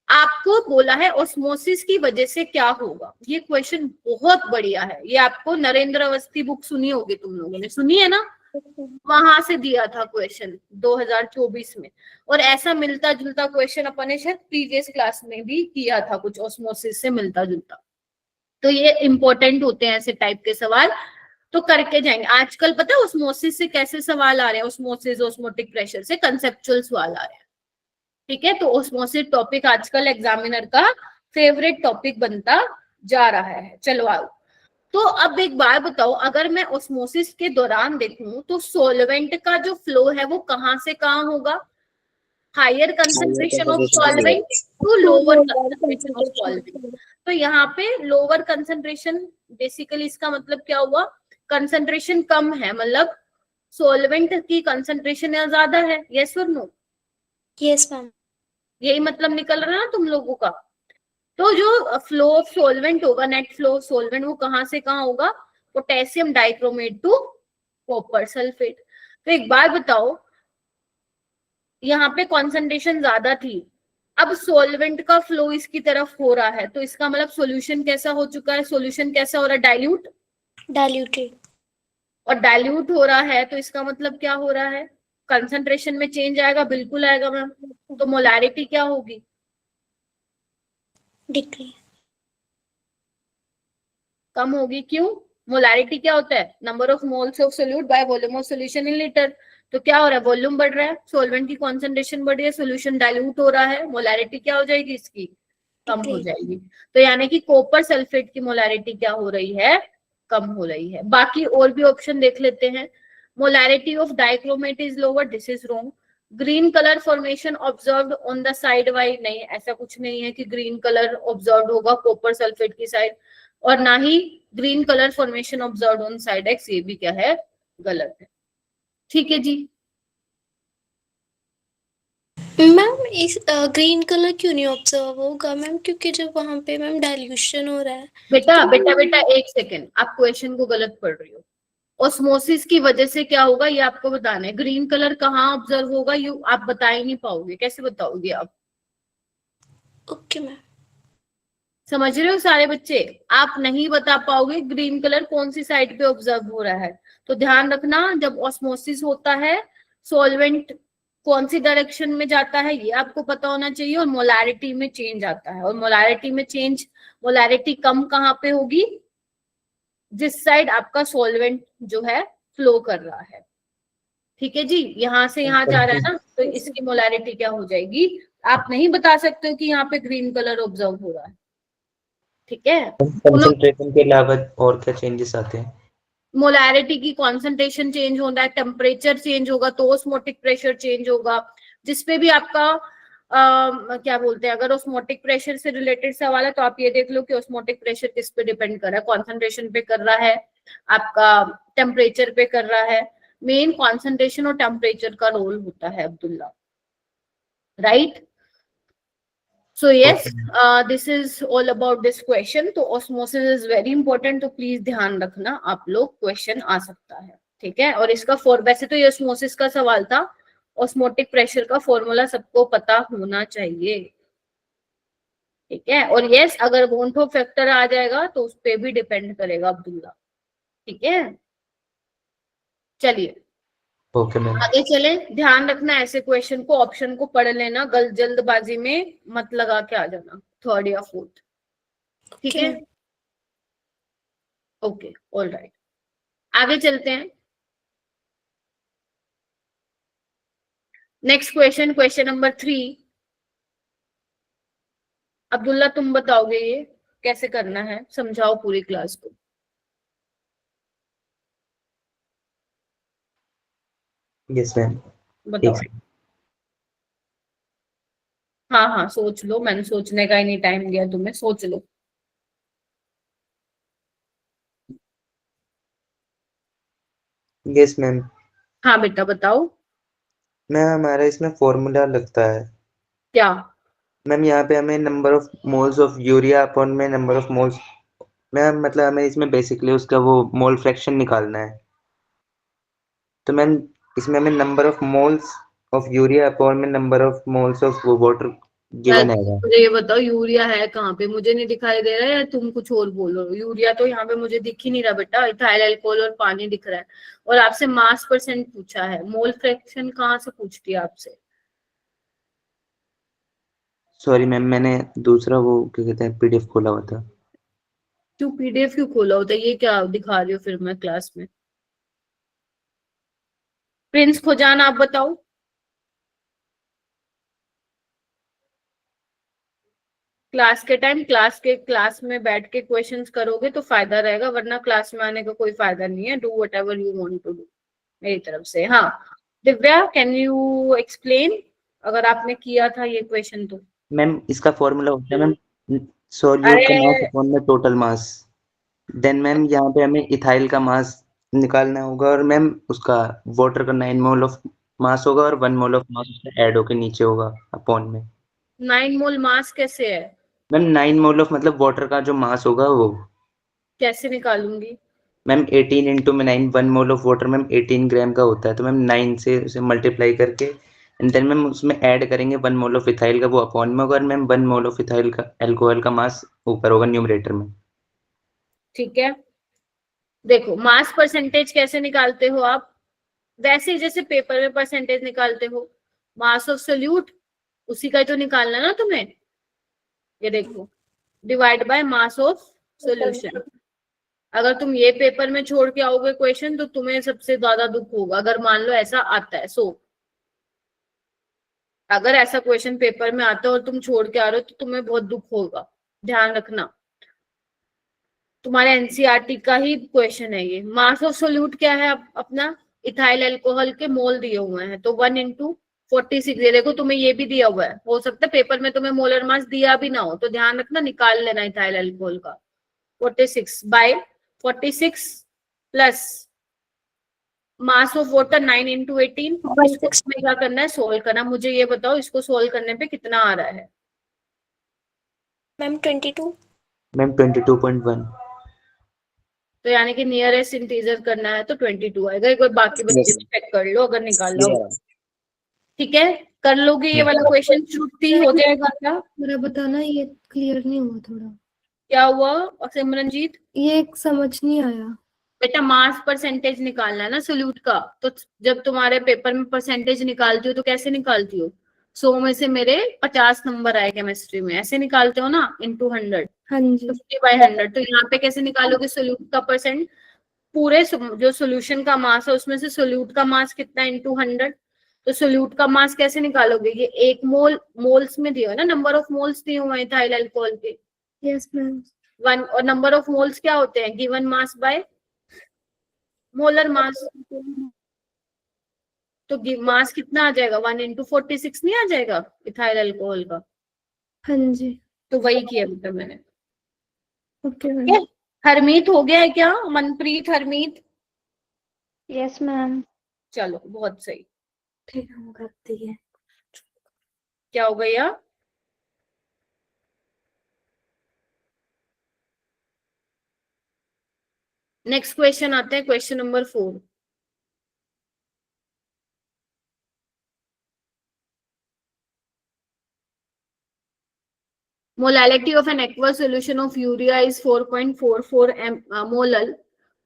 आपको बोला है ऑस्मोसिस की वजह से क्या होगा। ये क्वेश्चन बहुत बढ़िया है, ये आपको नरेंद्र अवस्थी बुक सुनी होगी, तुम लोगों ने सुनी है ना? वहां से दिया था क्वेश्चन 2024 में, और ऐसा मिलता जुलता क्वेश्चन अपन ने शायद प्रीवियस क्लास में भी किया था, कुछ ऑस्मोसिस से मिलता जुलता। तो ये इंपॉर्टेंट होते हैं ऐसे टाइप के सवाल। तो करके जाएंगे। आजकल पता है ऑस्मोसिस से कैसे सवाल आ रहे हैं, ऑस्मोसिस ऑस्मोटिक प्रेशर से कंसेप्चुअल सवाल आ रहे हैं। ठीक है, तो ऑस्मोसिस टॉपिक आजकल एग्जामिनर का फेवरेट टॉपिक बनता जा रहा है। चलो आओ, तो अब एक बात बताओ, अगर मैं ऑस्मोसिस के दौरान देखूं तो सॉल्वेंट का जो फ्लो है वो कहां से कहां होगा? Higher concentration of solvent to lower concentration of solvent. तो यहाँ पे लोअर कंसंट्रेशन, बेसिकली इसका मतलब क्या हुआ? कंसंट्रेशन कम है, मतलब सॉल्वेंट की कंसंट्रेशन ज्यादा है। यस और नो? Yes ma'am. यही मतलब निकल रहा है ना तुम लोगों का। तो जो फ्लो ऑफ सॉल्वेंट होगा, नेट फ्लो ऑफ सॉल्वेंट, वो कहां से कहां होगा? Potassium dichromate to copper sulphate. तो एक बात बताओ, यहाँ पे कॉन्सेंट्रेशन ज्यादा थी, अब सॉल्वेंट का फ्लो इसकी तरफ हो रहा है, तो इसका मतलब सॉल्यूशन कैसा हो चुका है? सॉल्यूशन कैसा हो रहा है? डाइल्यूट। डाइल्यूटेड। और डाइल्यूट हो रहा है तो इसका मतलब क्या हो रहा है? कंसंट्रेशन में चेंज आएगा, बिल्कुल आएगा मैम। तो मोलैरिटी क्या होगी? डिक्रीज। कम होगी। क्यों? मोलैरिटी क्या होता है? Number of moles of solute by volume of solution in litre. तो क्या हो रहा है? वॉल्यूम बढ़ रहा है, सॉल्वेंट की कॉन्सेंट्रेशन बढ़ रही है, सॉल्यूशन डाइल्यूट हो रहा है, मोलैरिटी क्या हो जाएगी इसकी? कम हो जाएगी। तो यानी कि कॉपर सल्फेट की मोलैरिटी क्या हो रही है? कम हो रही है। बाकी और भी ऑप्शन देख लेते हैं। Molarity of dichromate is lower, this is wrong. Green colour formation observed on the side Y, नहीं, ऐसा कुछ नहीं है कि ग्रीन कलर ऑब्जर्व्ड होगा कॉपर सल्फेट की साइड, और ना ही green colour formation observed on side X, ये भी क्या है? गलत है। ठीक है जी। मैम इस ग्रीन कलर क्यों नहीं ऑब्जर्व होगा मैम? क्योंकि जब वहां पे मैम डाइल्यूशन हो रहा है। बेटा तो बेटा बेटा एक सेकेंड, आप क्वेश्चन को गलत पढ़ रही हो। ऑस्मोसिस की वजह से क्या होगा ये आपको बताना है। ग्रीन कलर कहाँ ऑब्जर्व होगा यू आप बता ही नहीं पाओगे, कैसे बताओगे आप? Okay ma'am. समझ रहे हो सारे बच्चे? आप नहीं बता पाओगे ग्रीन कलर कौन सी साइड पे ऑब्जर्व हो रहा है। तो ध्यान रखना, जब ऑस्मोसिस होता है सॉल्वेंट कौन सी डायरेक्शन में जाता है ये आपको पता होना चाहिए, और मोलैरिटी में चेंज आता है। और मोलैरिटी में चेंज, मोलैरिटी कम कहाँ पे होगी? जिस साइड आपका सॉल्वेंट जो है फ्लो कर रहा है। ठीक है जी, यहां से यहां जा रहा है ना, तो इसकी मोलैरिटी क्या हो जाएगी? आप नहीं बता सकते हो कि यहाँ पे ग्रीन कलर ऑब्जर्व हो रहा है। ठीक है, कंसंट्रेशन के अलावा और क्या चेंजेस आते हैं? मोलैरिटी की कॉन्सेंट्रेशन चेंज होता है, टेम्परेचर चेंज होगा तो ऑस्मोटिक प्रेशर चेंज होगा। जिसपे भी आपका क्या बोलते हैं, अगर ऑस्मोटिक प्रेशर से रिलेटेड सवाल है तो आप ये देख लो कि ऑस्मोटिक प्रेशर किस पे डिपेंड कर रहा है, कॉन्सेंट्रेशन पे कर रहा है, आपका टेम्परेचर पे कर रहा है। मेन कॉन्सेंट्रेशन और टेम्परेचर का रोल होता है Abdullah, right? So yes, this is all about this question. तो osmosis is very important, तो प्लीज ध्यान रखना आप लोग, क्वेश्चन आ सकता है। ठीक है, और इसका वैसे तो ये osmosis का सवाल था, ऑस्मोटिक प्रेशर का फॉर्मूला सबको पता होना चाहिए। ठीक है, और यस अगर वोंटो फैक्टर आ जाएगा तो उस पर भी डिपेंड करेगा अब्दुल्ला। ठीक है, चलिए ओके मैम। आगे चले। ध्यान रखना ऐसे क्वेश्चन को, ऑप्शन को पढ़ लेना, जल्दबाजी में मत लगा के आ जाना थर्ड या फोर्थ। ठीक है, ओके, ऑल राइट, आगे चलते हैं। Next question, question number 3। Abdullah तुम बताओगे ये कैसे करना है, समझाओ पूरी क्लास को। Yes ma'am. बताओ। हाँ हाँ सोच लो, मैंने सोचने का ही नहीं टाइम दिया तुम्हें, सोच लो। Yes ma'am. हाँ बेटा बताओ। मैम हमारा इसमें फॉर्मूला लगता है। क्या? मैम यहाँ पे हमें number of moles of urea upon में नंबर ऑफ मोल्स, मैम मतलब हमें इसमें बेसिकली उसका वो मोल फ्रैक्शन निकालना है। तो मैम इसमें हमें number of moles of urea upon में नंबर ऑफ मोल्स ऑफ वो वाटर गिवन है। मुझे ये बताओ यूरिया है कहाँ पे? मुझे नहीं दिखाई दे रहा है या तुम कुछ और बोल रहे हो? यूरिया तो यहाँ पे मुझे दिख ही नहीं रहा बेटा, इथाइल अल्कोहल और पानी दिख रहा है, और आपसे मास परसेंट पूछा है, मोल फ्रैक्शन कहाँ से पूछती है आपसे? सॉरी मैम, मैंने दूसरा वो क्या कहते हैं पीडीएफ खोला हुआ था। क्यों PDF क्यों खोला होता है? ये क्या दिखा रही हो फिर मैं क्लास में? प्रिंस खोजान आप बताओ। क्लास के टाइम क्लास में बैठ के क्वेश्चंस करोगे तो फायदा रहेगा, वरना क्लास में आने का कोई फायदा नहीं है। Do whatever you want to do मेरी तरफ से। हाँ दिव्या, कैन यू एक्सप्लेन अगर आपने किया था ये क्वेश्चन तो? मैम इसका फॉर्मूला होता है मैम सॉल्यूट का मास अरे अपॉन में टोटल मास। देन मैम यहाँ पे हमें इथाइल का मास निकालना होगा और मैम उसका वाटर का 9 मोल ऑफ मास होगा और 1 मोल ऑफ मास उसका ऐड होके नीचे होगा अपॉन में। 9 मोल मास कैसे है? मैम 9 मोल ऑफ मतलब वाटर का जो मास होगा वो कैसे निकालूंगी? मैम 18 इंटू में 9 1 मोल ऑफ वाटर मैम 18 ग्राम का होता है, तो मैम 9 से उसे मल्टीप्लाई करके एंड देन मैम उसमें ऐड करेंगे 1 मोल ऑफ इथाइल का, वो अपॉन में होगा और मैम 1 मोल ऑफ इथाइल का अल्कोहल का मास ऊपर होगा न्यूमरेटर में। ठीक है, देखो मास परसेंटेज कैसे निकालते हो आप? वैसे ही जैसे पेपर में परसेंटेज निकालते हो, मास ऑफ सोल्यूट उसी का ही तो निकालना ना तुम्हें। ये देखो, divide by mass of solution. अगर तुम ये पेपर में छोड़ के आओगे क्वेश्चन तो तुम्हें सबसे ज्यादा दुख होगा, अगर मान लो ऐसा आता है। अगर ऐसा क्वेश्चन पेपर में आता है और तुम छोड़ के आ रहे हो तो तुम्हें बहुत दुख होगा। ध्यान रखना, तुम्हारे एनसीईआरटी का ही क्वेश्चन है ये। मास ऑफ सोल्यूट क्या है अपना? इथाइल अल्कोहल के मोल दिए हुए हैं, तो 1 × 46। ये देखो तुम्हें ये भी दिया हुआ है, हो सकता है पेपर में तुम्हें मोलर मास दिया भी ना हो, तो ध्यान रखना, निकाल लेना इथाइल अल्कोहल का। 46/46 प्लस मास ऑफ वाटर 9 × 18। इसको तुम्हें क्या करना है? सोल्व करना। मुझे ये बताओ, इसको सोल्व करने पे कितना आ रहा है? मैम 22। मैम 22.1। तो यानी कि नियरेस्ट इंटीजर करना है तो 22 आएगा। एक बार बाकी बच्चे यस भी चेक कर लो अगर निकाला हो। क्लियर। ठीक है, कर लोगे ये वाला क्वेश्चन? श्रुति हो जाएगा क्या? मेरा बताना, ये क्लियर नहीं हुआ थोड़ा। क्या हुआ और सिमरनजीत? ये समझ नहीं आया। बेटा मास परसेंटेज निकालना है ना सोल्यूट का, तो जब तुम्हारे पेपर में परसेंटेज निकालती हो तो कैसे निकालती हो? 100 में से मेरे 50 नंबर आए केमिस्ट्री में, ऐसे निकालते हो ना, इंटू 100, हाँ जी 50/100। तो यहाँ पे कैसे निकालोगे सोल्यूट का परसेंट? पूरे जो सोल्यूशन का मास है उसमें से सोल्यूट का मास कितना इंटू 100। तो सोल्यूट का मास कैसे निकालोगे? ये 1 मोल मोल्स में दिया है ना, नंबर ऑफ मोल्स दिए हुए हैं इथाइल अल्कोहल के। Yes ma'am. 1 और नंबर ऑफ मोल्स क्या होते हैं? Given mass by molar mass. तो मास कितना आ जाएगा? 1 × 46 नहीं आ जाएगा इथाइल अल्कोहल का? हाँ जी तो वही किया बेटा मैंने। ओके ठीक मैम। है, हरमीत हो गया है क्या? Manpreet, Harmeet, yes ma'am. चलो बहुत सही। ठीक है, हम करती है। क्या हो गया? नेक्स्ट क्वेश्चन आते हैं, question number 4। Molality of an aqueous solution of urea is 4.44 molal.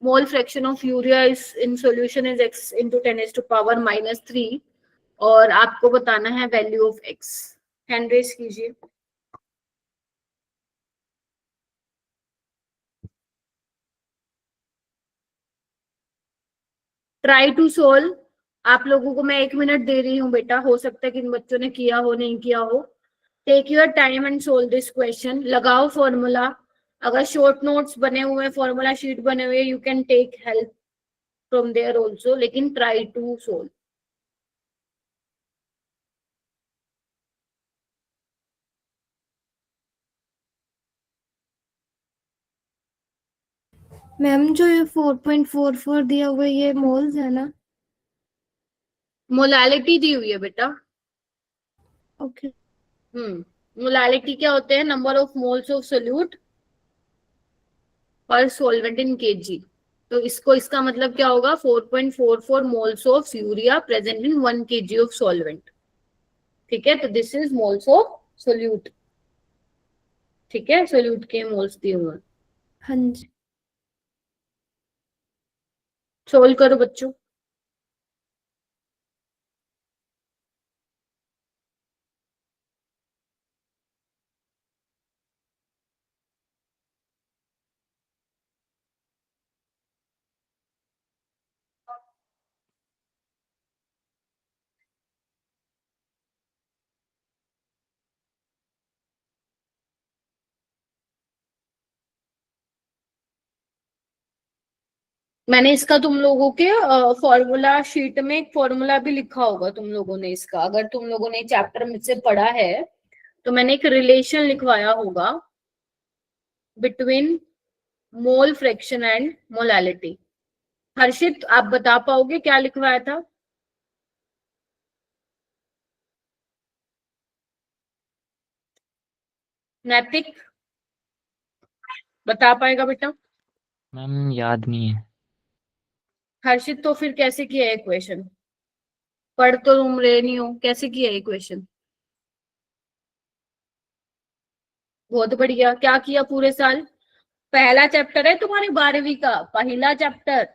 Mole fraction of urea is in solution is x into 10⁻³ और आपको बताना है value of x। Hand raise कीजिए। Try to solve. आप लोगों को मैं 1 मिनट दे रही हूँ बेटा, हो सकता है कि इन बच्चों ने किया हो, नहीं किया हो। Take your time and solve this question. लगाओ फॉर्मूला। अगर शॉर्ट नोट्स बने हुए, फॉर्मूला शीट बने हुए, you can take help from there also, लेकिन ट्राई टू सोल्व। मैम जो ये 4.44 दिया हुआ है, ये मोल्स है ना? मोलालिटी दी हुई है बेटा। ओके मोलालिटी क्या होते हैं? Number of moles of solute पर सॉल्वेंट इन केजी। तो इसका मतलब क्या होगा? 4.44 moles of urea present in 1 kg of solvent. ठीक है, तो this is moles of solute. ठीक है, सोल्यूट के मोल्स दिए हुए हैं। हाँ जी। सोल्व करो बच्चों। मैंने इसका तुम लोगों के फॉर्मूला शीट में एक फॉर्मूला भी लिखा होगा तुम लोगों ने इसका, अगर तुम लोगों ने चैप्टर मुझसे पढ़ा है तो मैंने एक रिलेशन लिखवाया होगा between mole fraction and molality. Harshit आप बता पाओगे क्या लिखवाया था? नैतिक बता पाएगा बेटा? मैम याद नहीं है। हर्षित तो फिर कैसे किया है इक्वेशन? पढ़ तो तुम रहे नहीं हो, कैसे किया है इक्वेशन? बहुत बढ़िया। क्या किया पूरे साल? पहला चैप्टर है तुम्हारे 12वीं का, पहला चैप्टर।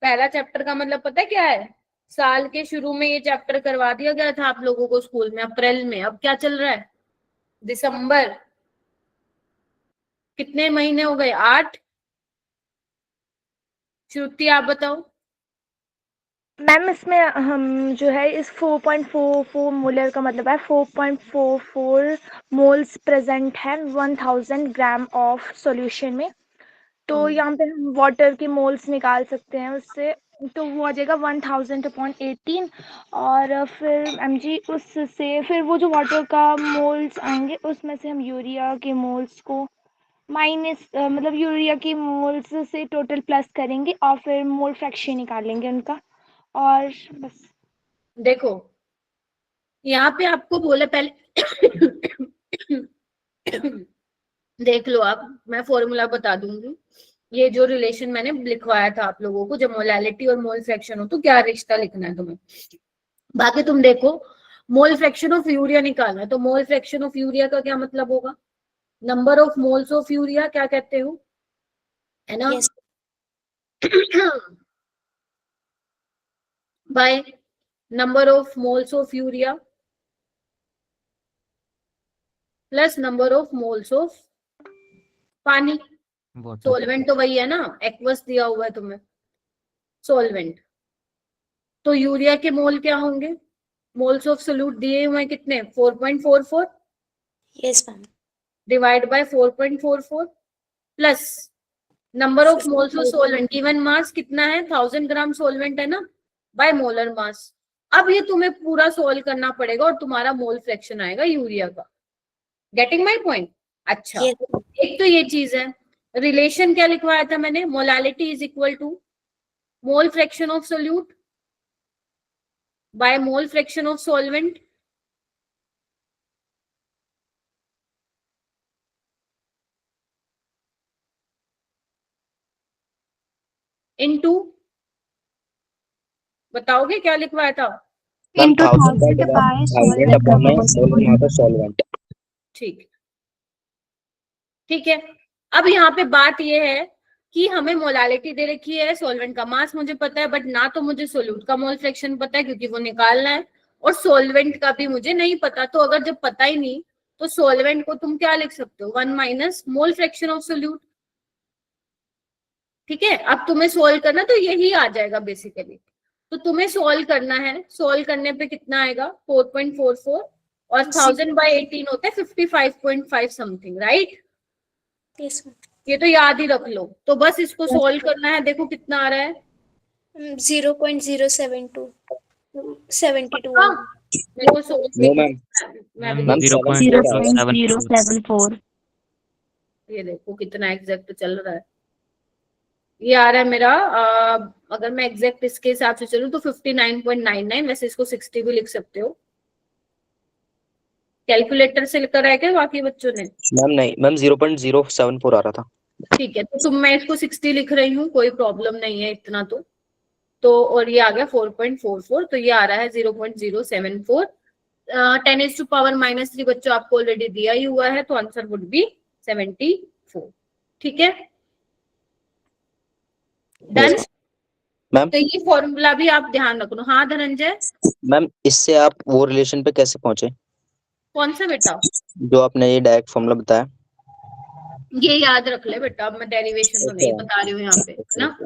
पहला चैप्टर का मतलब पता है क्या है? साल के शुरू में ये चैप्टर करवा दिया गया था आप लोगों को स्कूल में, अप्रैल में। अब क्या चल रहा है? दिसंबर। कितने महीने हो गए? 8। श्रुति आप बताओ। मैम इसमें हम जो है इस 4.44 मोलर का मतलब है 4.44 मोल्स प्रेजेंट है 1000 ग्राम ऑफ सॉल्यूशन में। तो यहाँ पे हम वाटर के मोल्स निकाल सकते हैं उससे, तो वो आ जाएगा 1000/18 और फिर mg उससे फिर वो जो वाटर का मोल्स आएंगे उसमें से हम यूरिया के मोल्स को माइनस मतलब यूरिया की मोल्स से टोटल प्लस करेंगे और फिर मोल फ्रैक्शन निकालेंगे उनका, और बस। देखो यहाँ पे आपको बोला पहले देख लो आप, मैं फॉर्मूला बता दूंगी। ये जो रिलेशन मैंने लिखवाया था आप लोगों को, जब मोलैलिटी और मोल फ्रैक्शन हो तो क्या रिश्ता लिखना है तुम्हें। बाकी तुम देखो, मोल फ्रैक्शन ऑफ यूरिया निकालना है तो मोल फ्रैक्शन ऑफ यूरिया का क्या मतलब होगा? Number of moles of urea क्या कहते हो, है ना? Yes. By number of moles of urea plus number of moles of पानी। सोलवेंट तो वही है ना, एक्वस दिया हुआ है तुम्हें सोलवेंट। तो यूरिया के मोल क्या होंगे? मोल्स ऑफ सोल्यूट दिए हुए हैं कितने? 4.44 Yes, ma'am. Divide by 4.44 plus number of moles of solvent. Given mass कितना है? 1000 ग्राम सोलवेंट है ना, बाय मोलर मास। अब ये तुम्हें पूरा सोल्व करना पड़ेगा और तुम्हारा मोल फ्रैक्शन आएगा यूरिया का। Getting my point? अच्छा, Yes. एक तो ये चीज है। रिलेशन क्या लिखवाया था मैंने? Molality is equal to mole fraction of solute by mole fraction of solvent into, बताओगे क्या लिखवाया था? into 1000 by solvent. ठीक, ठीक है। अब यहाँ पे बात ये है कि हमें मोलैलिटी दे रखी है, सॉल्वेंट का मास मुझे पता है, बट ना तो मुझे सोल्यूट का मोल फ्रैक्शन पता है क्योंकि वो निकालना है, और सॉल्वेंट का भी मुझे नहीं पता। तो अगर जब पता ही नहीं तो सॉल्वेंट को तुम क्या लिख सकते हो? 1 minus mole fraction of solute. ठीक है, अब तुम्हें सोल्व करना तो यही आ जाएगा बेसिकली। तो तुम्हें सोल्व करना है, सोल्व करने पे कितना आएगा? 4.44 और 1000/18 होता है 55.5 समथिंग, राइट? Yes, ma'am. ये तो याद ही रख लो। तो बस इसको सोल्व करना है। देखो कितना आ रहा है? 0.072 72. हाँ, मेरे को सोल्व नो मैम, मैं भी मैम 0.074। ये देखो कितना एग्जैक्ट चल रहा है। ये आ रहा है मेरा अगर मैं एग्जैक्ट इसके हिसाब से चलूं तो 59.99। वैसे इसको 60 भी लिख सकते हो। कैलकुलेटर से लिखा है क्या बाकी बच्चों ने? मैम नहीं मैम 0.074 आ रहा था। ठीक है, तो तुम मैं इसको 60 लिख रही हूँ, कोई प्रॉब्लम नहीं है इतना तो और ये आ गया 4.44, तो ये आ रहा है 0.074। 10⁻³ बच्चों आपको ऑलरेडी दिया ही हुआ है, तो आंसर वुड बी 74। ठीक है, डन मैम तो ये फॉर्मूला भी आप ध्यान रखो। हाँ धनंजय, मैम इससे आप वो रिलेशन पे कैसे पहुंचे कौन सा बेटा? जो आपने ये डायरेक्ट फॉर्मूला बताया? ये याद रख ले बेटा, अब मैं डेरिवेशन तो नहीं बता रही हूँ यहाँ पे, है ना।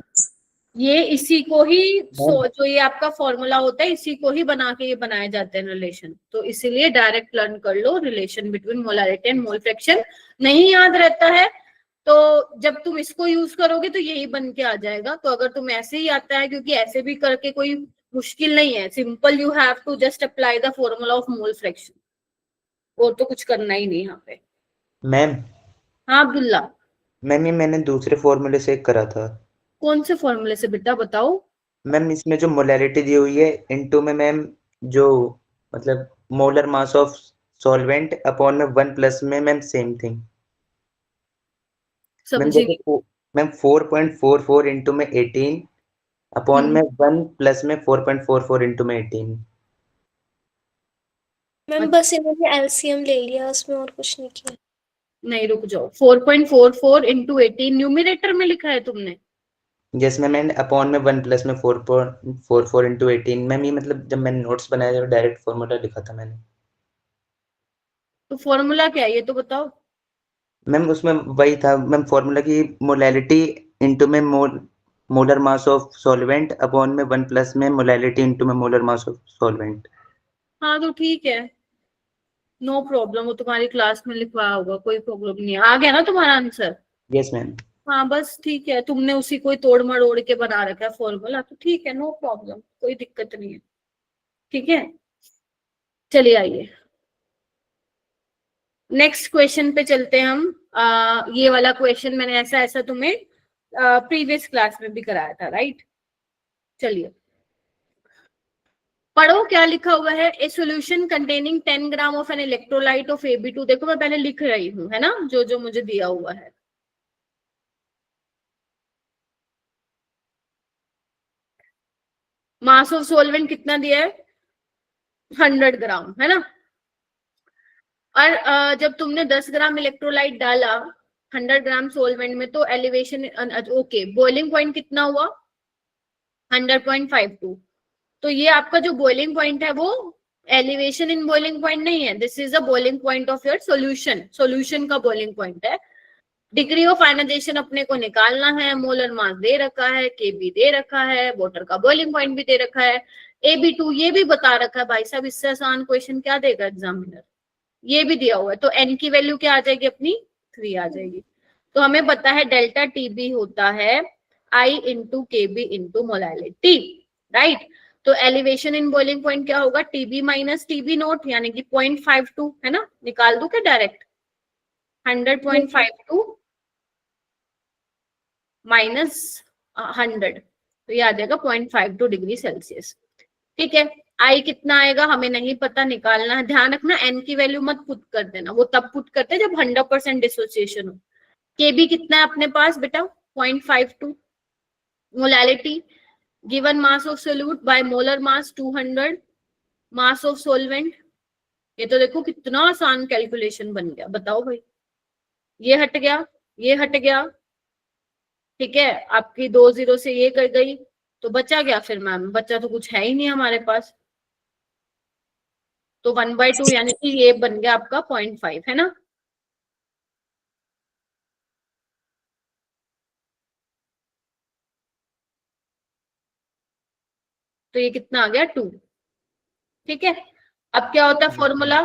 ये इसी को ही जो ये आपका फॉर्मूला होता है इसी को ही बना के ये बनाए जाते हैं रिलेशन। तो इसीलिए डायरेक्ट लर्न कर लो relation between molarity and mole fraction. नहीं याद रहता है तो जब तुम इसको यूज करोगे तो यही बन के आ जाएगा। तो अगर तुम ऐसे ही आता है, क्योंकि ऐसे भी करके कोई मुश्किल नहीं है, simple, you have to just apply the formula of mole fraction, और तो कुछ करना ही नहीं यहाँ पे। मैम हाँ अब्दुल्ला, मैम ये मैंने दूसरे फॉर्मूले से करा था। कौन से फॉर्मूले से बेटा बताओ? मैम इसमें जो मोलैरिटी दी हुई है इनटू में मैम जो मतलब molar mass of solvent upon में 1 प्लस में मैम सेम थिंग। मैम समझी? देखो मैम 4.44 इंटू में 18 अपॉन में 1 प्लस में 4.44 इंटू में 18। मैम बस इन्होंने एलसीएम ले लिया, उसमें और कुछ नहीं किया। नहीं, रुक जाओ, 4.44 इंटू 18 न्यूमिनेटर में लिखा है तुमने? यस मैम, मैंने अपॉन में 1 प्लस में 4.44 इंटू 18। मैम ये मतलब जब मैंने नोट्स बनाया तो डायरेक्ट फॉर्मूला लिखा था मैंने। तो फॉर्मूला क्या है ये तो बताओ। मैम उसमें वही था मैम फॉर्मूला की मोलैलिटी इंटू में molar mass of solvent upon में 1 प्लस में मोलैलिटी इंटू में मोलर मास ऑफ सॉल्वेंट। हाँ तो ठीक है, नो प्रॉब्लम, वो तुम्हारी क्लास में लिखवाया होगा, कोई प्रॉब्लम नहीं है। आ गया ना तुम्हारा आंसर? Yes ma'am. हाँ बस ठीक है, तुमने उसी को ही तोड़ मरोड़ के बना रखा है फॉर्मूला, तो ठीक है, नो प्रॉब्लम, कोई दिक्कत नहीं है। ठीक है, चलिए आइए नेक्स्ट क्वेश्चन पे चलते हैं हम। ये वाला क्वेश्चन मैंने ऐसा ऐसा तुम्हें प्रीवियस क्लास में भी कराया था, राइट? चलिए पढ़ो क्या लिखा हुआ है। ए solution containing 10 gram of an electrolyte of Ab2। देखो मैं पहले लिख रही हूँ, है ना, जो जो मुझे दिया हुआ है। मास ऑफ सॉल्वेंट कितना दिया है? 100 ग्राम, है ना। और जब तुमने 10 ग्राम इलेक्ट्रोलाइट डाला 100 ग्राम सोलवेंट में, तो एलिवेशन, ओके, बॉइलिंग पॉइंट कितना हुआ? 100.52। तो ये आपका जो बॉइलिंग पॉइंट है वो एलिवेशन इन बॉइलिंग पॉइंट नहीं है, this is a boiling point of your solution, solution का बॉइलिंग पॉइंट है। डिग्री ऑफ आयनाइजेशन अपने को निकालना है, मोलर मास दे रखा है, केबी दे रखा है, वाटर का बॉइलिंग पॉइंट भी दे रखा है, Ab2 ये भी बता रखा है। भाई साहब इससे आसान क्वेश्चन क्या देगा एग्जामिनर, ये भी दिया हुआ है। तो n की वैल्यू क्या आ जाएगी अपनी? 3 आ जाएगी। तो हमें पता है डेल्टा TB होता है I into KB into molality, right. तो एलिवेशन इन बॉइलिंग पॉइंट क्या होगा? TB माइनस TB नोट, यानी कि 0.52, है ना। निकाल दू क्या डायरेक्ट? 100.52 माइनस 100, तो ये आ जाएगा 0.52 डिग्री सेल्सियस। ठीक है, आई कितना आएगा हमें नहीं पता, निकालना है। ध्यान रखना एन की वैल्यू मत पुट कर देना, वो तब पुट करते हैं जब 100% डिसोसिएशन हो। केबी कितना है अपने पास बेटा? 0.52। Molality given mass of solute by molar mass 200 mass of solvent. ये तो देखो कितना आसान कैलकुलेशन बन गया, बताओ भाई। ये हट गया, ये हट गया, ठीक है, आपकी 2 0 से ये कर गई, तो बचा गया फिर मैम, बचा तो कुछ है ही नहीं हमारे पास। तो 1/2 यानी कि ये बन गया आपका 0.5, है ना। तो ये कितना आ गया? 2। ठीक है, अब क्या होता है formula?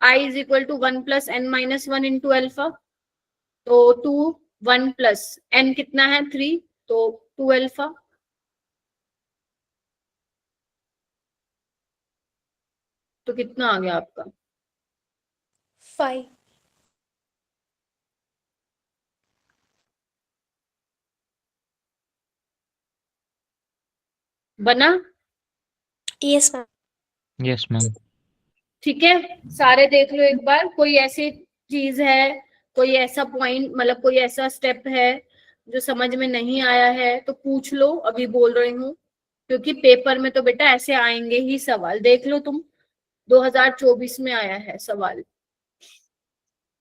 I is equal to 1 plus n minus 1 into alpha. तो 2 1 प्लस n कितना है? 3, तो 2 अल्फा। तो कितना आ गया आपका? 5। बना? Yes ma'am. Yes ma'am. ठीक है, सारे देख लो एक बार। कोई ऐसी चीज है, कोई ऐसा पॉइंट, मतलब कोई ऐसा स्टेप है जो समझ में नहीं आया है तो पूछ लो, अभी बोल रही हूँ, क्योंकि पेपर में तो बेटा ऐसे आएंगे ही सवाल। देख लो तुम, 2024 में आया है सवाल,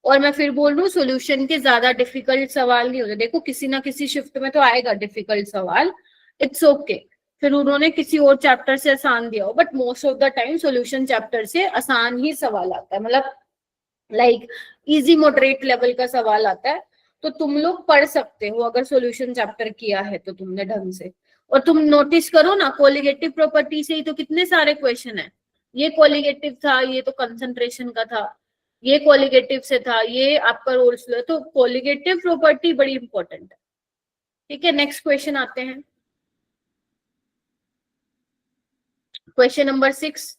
और मैं फिर बोल रही हूँ सोल्यूशन के ज्यादा डिफिकल्ट सवाल नहीं होते। देखो किसी ना किसी शिफ्ट में तो आएगा डिफिकल्ट सवाल, इट्स ओके। फिर उन्होंने किसी और चैप्टर से आसान दिया हो, but most of the time solution chapter से आसान ही सवाल आता है, मतलब लाइक इजी मॉडरेट लेवल का सवाल आता है। तो तुम लोग पढ़ सकते हो अगर सॉल्यूशन चैप्टर किया है तो तुमने ढंग से। और तुम नोटिस करो ना, कोलिगेटिव प्रॉपर्टी से ही तो कितने सारे क्वेश्चन है। ये कोलिगेटिव था, ये तो कंसंट्रेशन का था, ये कोलिगेटिव से था, ये आपका रोल्स लॉ, तो कोलिगेटिव प्रॉपर्टी बड़ी इंपॉर्टेंट है। ठीक है, नेक्स्ट क्वेश्चन आते हैं, क्वेश्चन नंबर 6।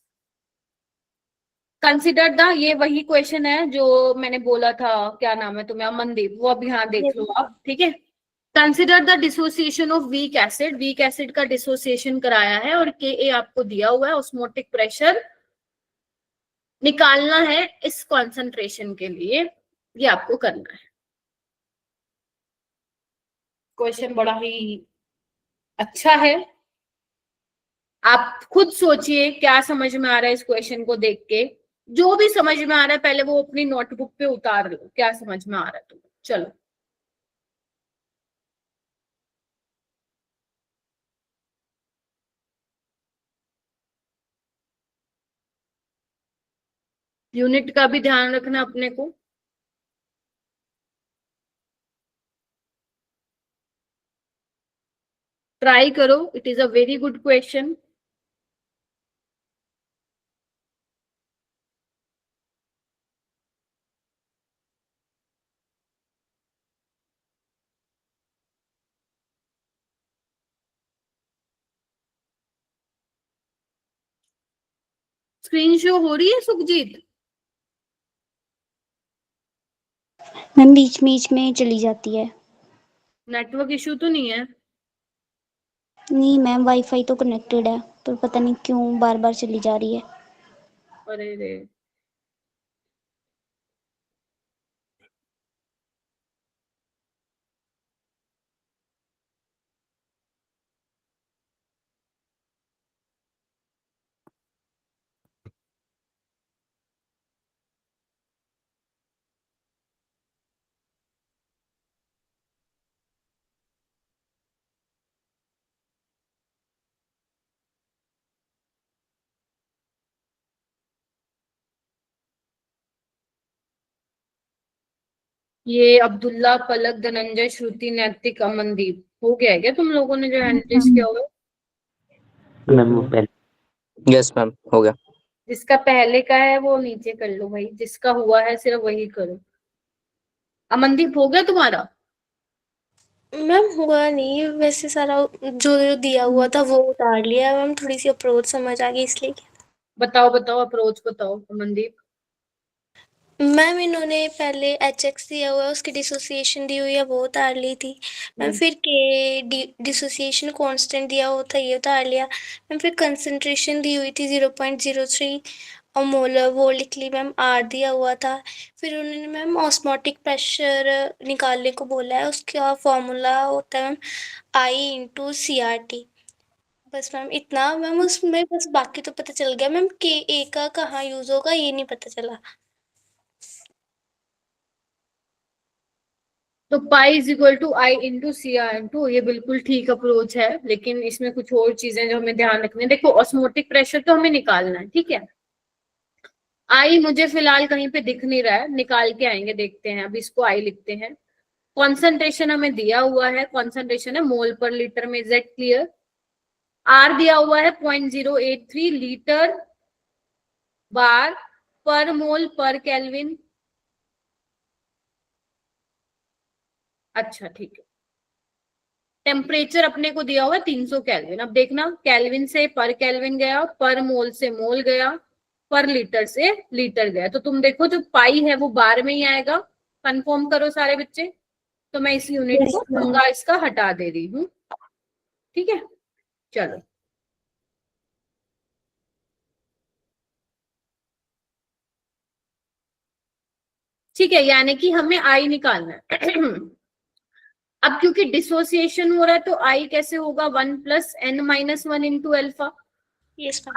कंसिडर द, ये वही क्वेश्चन है जो मैंने बोला था, क्या नाम है तुम्हें, अमनदीप, वो अब यहाँ देख लो आप। ठीक है, consider the dissociation of weak acid, weak acid का डिसोसिएशन कराया है और Ka आपको दिया हुआ है, ऑस्मोटिक प्रेशर निकालना है इस कॉन्सेंट्रेशन के लिए, ये आपको करना है। क्वेश्चन बड़ा ही अच्छा है, आप खुद सोचिए क्या समझ में आ रहा है इस क्वेश्चन को देख के। जो भी समझ में आ रहा है पहले वो अपनी नोटबुक पे उतार लो, क्या समझ में आ रहा है तुम्हें। चलो, यूनिट का भी ध्यान रखना अपने को। ट्राई करो, it is a very good question. Screen show हो रही है सुखजीत? मैम बीच में चली जाती है। नेटवर्क इशू तो नहीं है? नहीं मैम, वाईफाई तो कनेक्टेड है, पर पता नहीं क्यों बार बार चली जा रही है। अरे रे, ये अब्दुल्ला, पलक, धनंजय, श्रुति, नैतिक, अमनदीप, हो गया है क्या तुम लोगों ने जो हैंड रेज किया हुआ? मैम वो पहले, यस मैम हो गया। जिसका पहले का है वो नीचे कर लो भाई, जिसका हुआ है सिर्फ वही करो। अमनदीप हो गया तुम्हारा? मैम हुआ नहीं वैसे, सारा जो दिया हुआ था वो उतार लिया मैम, थोड़ी सी अप्रोच समझ आ गई इसलिए। बताओ बताओ, अप्रोच बताओ अमनदीप। मैम इन्होंने पहले HX दिया हुआ है, उसकी डिसोसिएशन दी हुई है, वो उतार ली थी मैम। फिर के डिसोसिएशन कांस्टेंट दिया हुआ था, ये उतार लिया मैम। फिर कंसंट्रेशन दी हुई थी 0.03 और मोलर, वो लिख ली मैम। R दिया हुआ था। फिर उन्होंने मैम ऑस्मोटिक प्रेशर निकालने को बोला है, उसका फॉर्मूला होता है मैम I/CRT। बस मैम इतना मैम, उसमें बस बाकी तो पता चल गया मैम, Ka का कहाँ यूज होगा ये नहीं पता चला। तो pi is equal to I/CR2, ये बिल्कुल ठीक अप्रोच है, लेकिन इसमें कुछ और चीजें जो हमें ध्यान रखनी है। देखो, ऑस्मोटिक प्रेशर तो हमें निकालना है, ठीक है। आई मुझे फिलहाल कहीं पे दिख नहीं रहा है, निकाल के आएंगे, देखते हैं। अभी इसको आई लिखते हैं। कॉन्सेंट्रेशन हमें दिया हुआ है, कॉन्सेंट्रेशन है मोल पर लीटर में, इज दैट क्लियर। आर दिया हुआ है 0.083 लीटर बार पर मोल पर केल्विन। अच्छा ठीक है। टेम्परेचर अपने को दिया हुआ है 300 केल्विन। अब देखना, केल्विन से पर केल्विन गया, पर मोल से मोल गया, पर लीटर से लीटर गया। तो तुम देखो जो पाई है वो बार में ही आएगा। कंफर्म करो सारे बच्चे। तो मैं इस यूनिट को पंगा इसका हटा दे रही हूँ, ठीक है। चलो, ठीक है, यानी कि हमें आई निकालना है। अब क्योंकि डिसोसिएशन हो रहा है तो आई कैसे होगा, 1+n-1 इंटू अल्फा।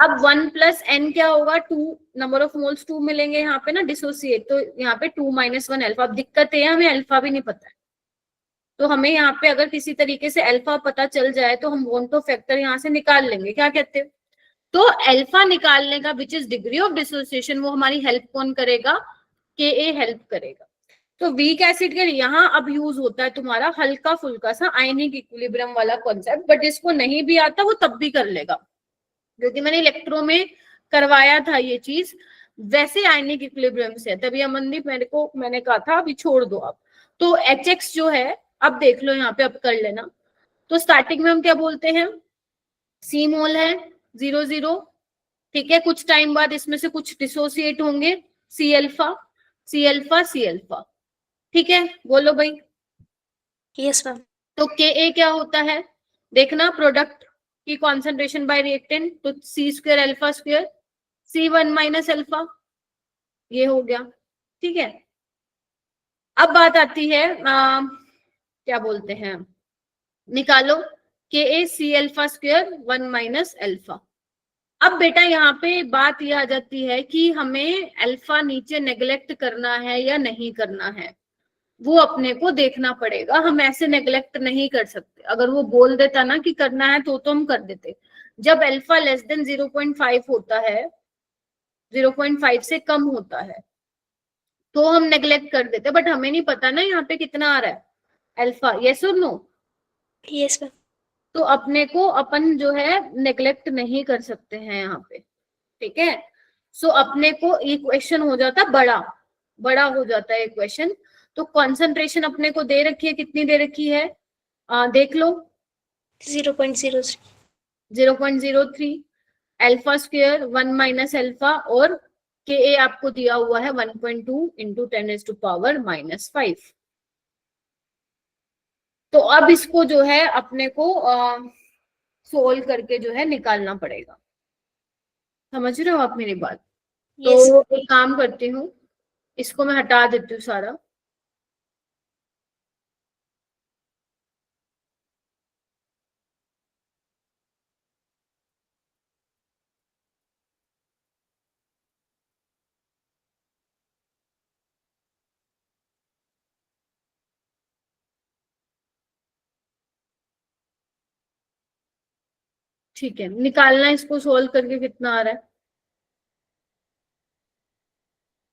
अब 1+n क्या होगा, 2, नंबर ऑफ मोल्स 2 मिलेंगे यहाँ पे ना, डिसोसिएट, तो यहाँ पे 2-1 अल्फा। अब दिक्कत है हमें अल्फा भी नहीं पता है, तो हमें यहाँ पे अगर किसी तरीके से अल्फा पता चल जाए तो हम वोंटो फैक्टर यहाँ से निकाल लेंगे, क्या कहते हो। तो अल्फा निकालने का which is degree of dissociation, वो हमारी हेल्प कौन करेगा, Ka हेल्प करेगा। तो वीक एसिड के लिए यहाँ अब यूज होता है तुम्हारा हल्का फुल्का सा आयनिक इक्विलिब्रियम वाला कॉन्सेप्ट, बट जिसको नहीं भी आता वो तब भी कर लेगा, क्योंकि मैंने इलेक्ट्रो में करवाया था ये चीज। वैसे आयनिक इक्विलिब्रियम से है। तभी अमनदीप मैंने कहा था अभी छोड़ दो आप। तो HX जो है, अब देख लो यहाँ पे, अब कर लेना। तो स्टार्टिंग में हम क्या बोलते हैं, C मोल है 0 0, ठीक है। कुछ टाइम बाद इसमें से कुछ डिसोसिएट होंगे, C alpha C alpha C alpha, ठीक है। बोलो भाई। Yes ma'am. तो Ka क्या होता है, देखना प्रोडक्ट की कॉन्सेंट्रेशन बाय रिएक्टेंट, तो C² alpha square C1 minus alpha, ये हो गया, ठीक है। अब बात आती है क्या बोलते हैं, निकालो Ka alpha square 1 minus alpha. अब बेटा यहाँ पे बात ये आ जाती है कि हमें अल्फा नीचे नेग्लेक्ट करना है या नहीं करना है, वो अपने को देखना पड़ेगा। हम ऐसे नेग्लेक्ट नहीं कर सकते। अगर वो बोल देता ना कि करना है तो हम कर देते। जब अल्फा लेस देन 0.5 होता है, 0.5 से कम होता है, तो हम नेग्लेक्ट कर देते। बट हमें नहीं पता ना यहाँ पे कितना आ रहा है अल्फा, यस और नो। Yes ma'am. तो अपने को अपन जो है नेग्लेक्ट नहीं कर सकते हैं यहाँ पे, ठीक है। सो अपने को इक्वेशन हो जाता बड़ा, बड़ा हो जाता है इक्वेशन। तो कॉन्सेंट्रेशन अपने को दे रखी है, कितनी दे रखी है, देख लो 0.03। 0.03, अल्फा स्क्वायर 1 माइनस अल्फा, और Ka आपको दिया हुआ है 1.2 इंटू 10⁻⁻5। तो अब इसको जो है अपने को सोल्व करके जो है निकालना पड़ेगा। समझ रहे हो आप मेरी बात? यस। तो एक काम करती हूँ, इसको मैं हटा देती हूँ सारा। ठीक है, निकालना इसको सोल्व करके कितना आ रहा है,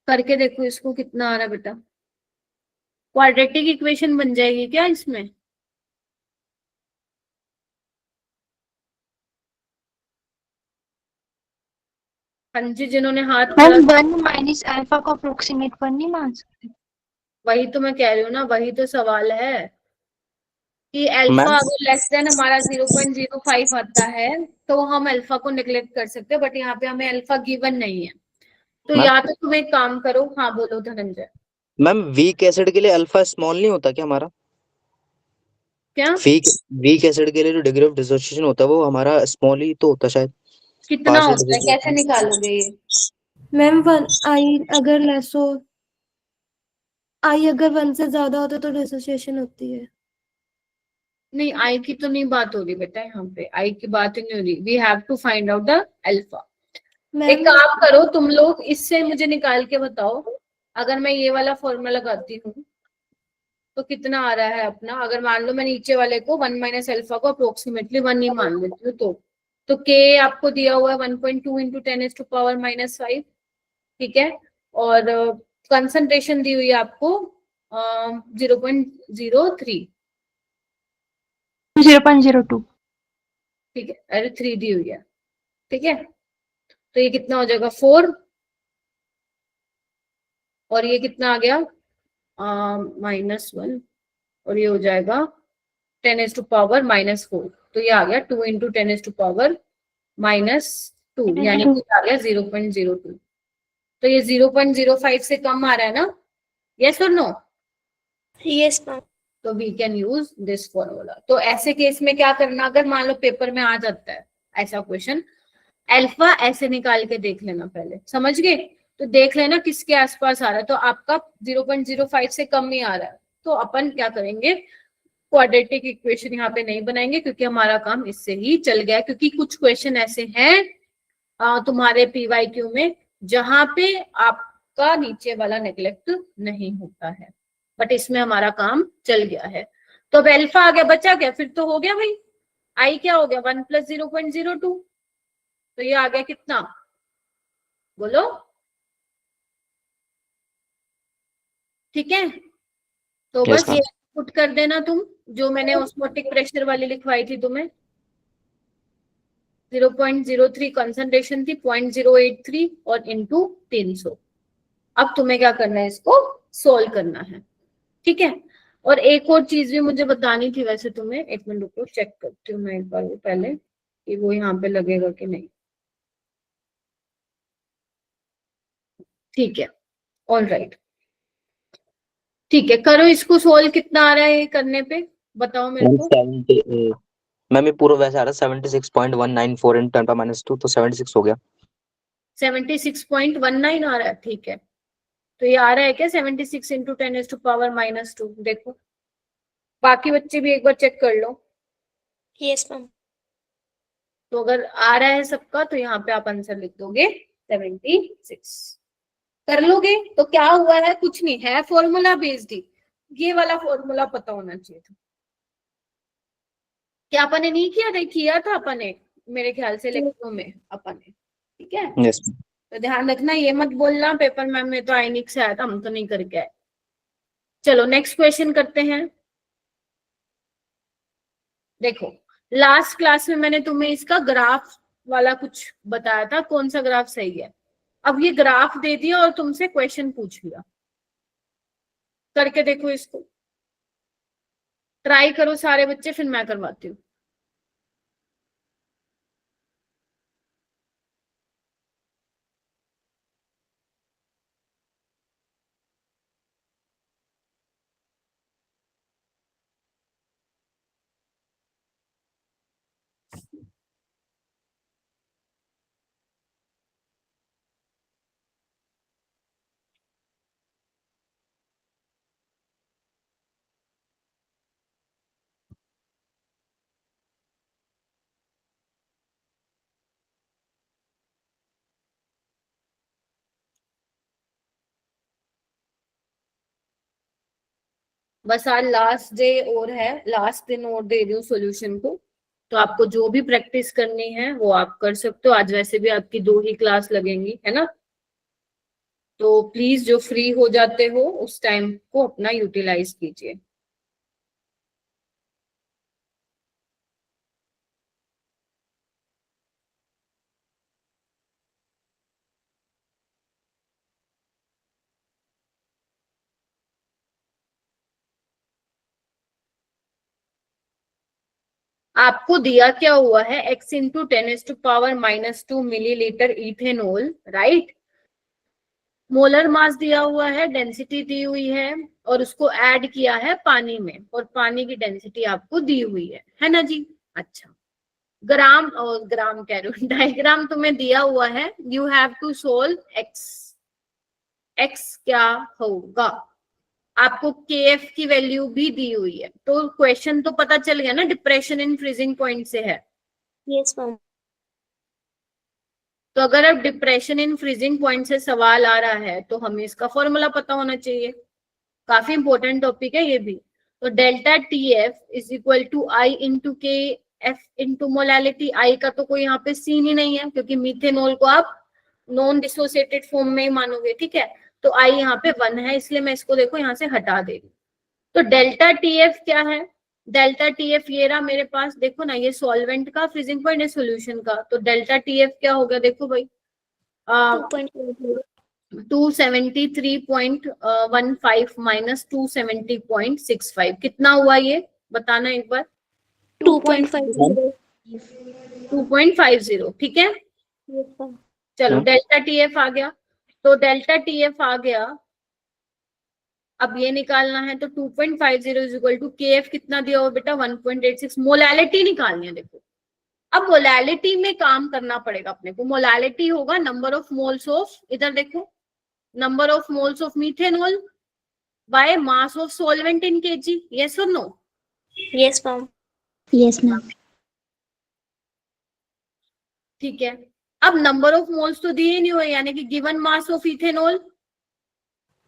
करके देखो इसको कितना आ रहा है बेटा। क्वाड्रेटिक इक्वेशन बन जाएगी क्या इसमें? हाँ जी, जिन्होंने हाथ खड़ा, 1 माइनस अल्फा को अप्रोक्सीमेट पर नहीं मान सकते। वही तो मैं कह रही हूँ ना, वही तो सवाल है कि अल्फा मैम अगर लेस देन हमारा 0.05 आता है तो हम अल्फा को निगलेक्ट कर सकते हैं, बट यहाँ पे हमें अल्फा गिवन नहीं है। तो मैम या तो तुम एक काम करो, हाँ बोलो धनंजय। मैम वीक एसिड के लिए अल्फा स्मॉल नहीं होता क्या हमारा? क्या वीक एसिड के लिए जो डिग्री ऑफ डिसोसिएशन होता है वो हमारा स्मॉल ही तो होता है शायद। कितना पार्शियल होता है, कैसे निकालोगे ये? मैम 1 आई अगर लेस हो, आई अगर 1 से ज्यादा होता तो डिसोसिएशन होती है। नहीं, आई की तो नहीं बात हो रही बेटा, यहाँ पे आई की बात ही नहीं हो रही। We have to find out the alpha. एक मैम काम करो तुम लोग, इससे मुझे निकाल के बताओ, अगर मैं ये वाला फॉर्मूला लगाती हूँ तो कितना आ रहा है अपना। अगर मान लो मैं नीचे वाले को 1 माइनस अल्फा को अप्रोक्सीमेटली 1 ही मान लेती हूँ, तो के आपको दिया हुआ है 1.2 इंटू 10⁻⁻5, ठीक है। और कंसंट्रेशन दी हुई है आपको 0.03, 0.02। ठीक है। अरे 3 दी हुई है, ठीक है। तो ये कितना हो जाएगा 4, और ये कितना आ गया -1, और ये हो जाएगा 10⁻⁻4। तो ये आ गया 2 इंटू 10⁻⁻2, यानी कि आ गया 0.02। तो ये 0.05 से कम आ रहा है ना, यस और नो? Yes ma'am. तो we can use this formula. तो ऐसे केस में क्या करना, अगर मान लो पेपर में आ जाता है ऐसा क्वेश्चन, अल्फा ऐसे निकाल के देख लेना पहले, समझ गए? तो देख लेना किसके आसपास आ रहा है। तो आपका 0.05 से कम ही आ रहा है, तो अपन क्या करेंगे, क्वाड्रेटिक इक्वेशन यहाँ पे नहीं बनाएंगे, क्योंकि हमारा काम इससे ही चल गया। क्योंकि कुछ क्वेश्चन ऐसे हैं तुम्हारे PYQ में जहां पे आपका नीचे वाला नेग्लेक्ट नहीं होता है, बट इसमें हमारा काम चल गया है। तो अब अल्फा आ गया, बचा क्या, फिर तो हो गया भाई। आई क्या हो गया 1 + 0.02, तो ये आ गया कितना, बोलो, ठीक है। तो यस बस ये मैम। पुट कर देना तुम, जो मैंने ऑस्मोटिक प्रेशर वाली लिखवाई थी तुम्हें। 0.03 कंसंट्रेशन थी, 0.083 और इंटू 300। अब तुम्हें क्या करना है, इसको सोल्व करना है, ठीक है। और एक और चीज भी मुझे बतानी थी वैसे तुम्हें, एक मिनट रुको, चेक करती हूँ मैं एक बार वो पहले कि वो यहाँ पे लगेगा कि नहीं। ठीक है, ऑल राइट, ठीक है, करो इसको सोल्व। कितना आ रहा है ये करने पे, बताओ मेरे को। 70 मैम ये पूरा वैसे आ रहा है 76.194 × 10⁻², तो 76 हो गया। 76.19 आ रहा है, ठीक है। तो ये आ रहा है क्या 76 इंटू 10⁻²? देखो बाकी बच्चे भी एक बार चेक कर लो। Yes ma'am. तो अगर आ रहा है सबका तो यहाँ पे आप आंसर लिख दोगे 76। कर लोगे तो क्या हुआ है, कुछ नहीं है, फॉर्मूला बेस्ड ही, ये वाला फॉर्मूला पता होना चाहिए था। क्या अपन ने नहीं किया था, किया था अपन ने मेरे ख्याल से लेक्चरों में अपन ने, ठीक है। यस तो ध्यान रखना, ये मत बोलना पेपर मैम में तो आइनिक से आया था, हम तो नहीं करके आए। चलो नेक्स्ट क्वेश्चन करते हैं। देखो लास्ट क्लास में मैंने तुम्हें इसका ग्राफ वाला कुछ बताया था, कौन सा ग्राफ सही है। अब ये ग्राफ दे दिया और तुमसे क्वेश्चन पूछ लिया, करके देखो इसको, ट्राई करो सारे बच्चे, फिर मैं करवाती हूँ। बस आज लास्ट डे और है, लास्ट दिन और दे रही हूँ सोल्यूशन को, तो आपको जो भी प्रैक्टिस करनी है वो आप कर सकते हो। आज वैसे भी आपकी 2 ही क्लास लगेंगी, है ना। तो प्लीज जो फ्री हो जाते हो उस टाइम को अपना यूटिलाइज कीजिए। आपको दिया क्या हुआ है, x into 10⁻⁻² millilitre ethanol, right. Molar mass दिया हुआ है, डेंसिटी दी हुई है, और उसको ऐड किया है पानी में, और पानी की डेंसिटी आपको दी हुई है ना जी। अच्छा, ग्राम और ग्राम कह रही हूँ, डायग्राम तुम्हें दिया हुआ है, you have to solve X क्या होगा। आपको KF की वैल्यू भी दी हुई है, तो क्वेश्चन तो पता चल गया ना, डिप्रेशन इन फ्रीजिंग पॉइंट से है। Yes ma'am. तो अगर अब डिप्रेशन इन फ्रीजिंग पॉइंट से सवाल आ रहा है तो हमें इसका फॉर्मूला पता होना चाहिए, काफी इंपॉर्टेंट टॉपिक है ये भी। तो delta TF is equal to I into KF into molality. I का तो कोई यहाँ पे सीन ही नहीं है, क्योंकि मीथेनॉल को आप नॉन डिसोसिएटेड फॉर्म में ही मानोगे, ठीक है। तो I यहाँ पे 1 है, इसलिए मैं इसको देखो यहाँ से हटा दे रही हूँ। तो डेल्टा TF क्या है, डेल्टा TF ये रहा मेरे पास, देखो ना, ये सॉल्वेंट का फ्रीजिंग पॉइंट है सोल्यूशन का। तो डेल्टा TF क्या होगा, देखो भाई, 273.15 माइनस 270.65, कितना हुआ ये बताना एक बार। 2.50। 2.50, ठीक है। चलो डेल्टा TF आ गया, तो डेल्टा TF आ गया। अब ये निकालना है, तो 2.50 इज इक्वल टू KF कितना दिया हो बेटा, 1.86। मोलैलिटी निकालनी है, देखो अब मोलैलिटी में काम करना पड़ेगा अपने को। मोलैलिटी होगा नंबर ऑफ मोल्स ऑफ, इधर देखो, number of moles of methanol by mass of solvent in kg, yes और no. Yes ma'am. Yes ma'am. ठीक है, अब नंबर ऑफ मोल्स तो दिए नहीं हुए, यानी कि given mass of ethanol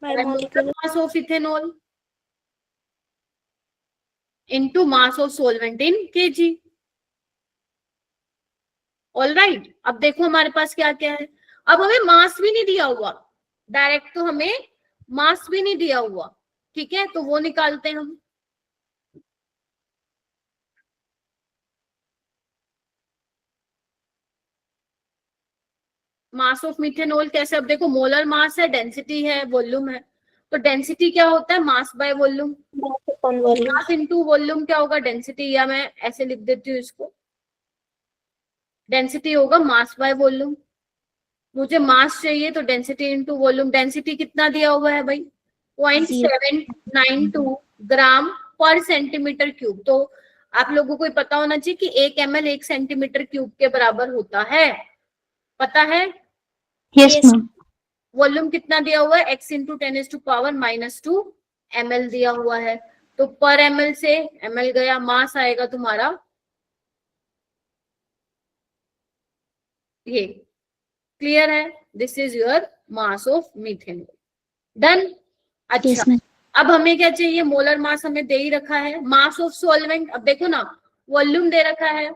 bye molecular mass of ethanol into mass of solvent in kg। All right, अब देखो हमारे पास क्या क्या है। अब हमें मास भी नहीं दिया हुआ, डायरेक्ट तो हमें मास भी नहीं दिया हुआ, ठीक है, तो वो निकालते हैं हम। मास ऑफ मिथेनॉल कैसे, अब देखो मोलर मास है, डेंसिटी है, वॉल्यूम है, तो डेंसिटी क्या होता है, mass by volume, mass upon volume. Mass into volume क्या होगा, डेंसिटी, या मैं ऐसे लिख देती हूँ इसको, डेंसिटी होगा मास बाय वॉल्यूम। मुझे मास चाहिए तो डेंसिटी इनटू वॉल्यूम, डेंसिटी कितना दिया हुआ है भाई, 0.792 ग्राम पर सेंटीमीटर क्यूब। तो आप लोगों को पता होना चाहिए कि 1 ml 1 सेंटीमीटर क्यूब के बराबर होता है, पता है। Yes ma'am. वॉल्यूम कितना दिया हुआ है, x इंटू 10⁻⁻2 ml दिया हुआ है, तो पर ml से ml गया, मास आएगा तुम्हारा ये, क्लियर है, this is your mass of methane. Done. अच्छा यस मैम। अब हमें क्या चाहिए, मोलर मास हमें दे ही रखा है, मास ऑफ सॉल्वेंट, अब देखो ना वॉल्यूम दे रखा है,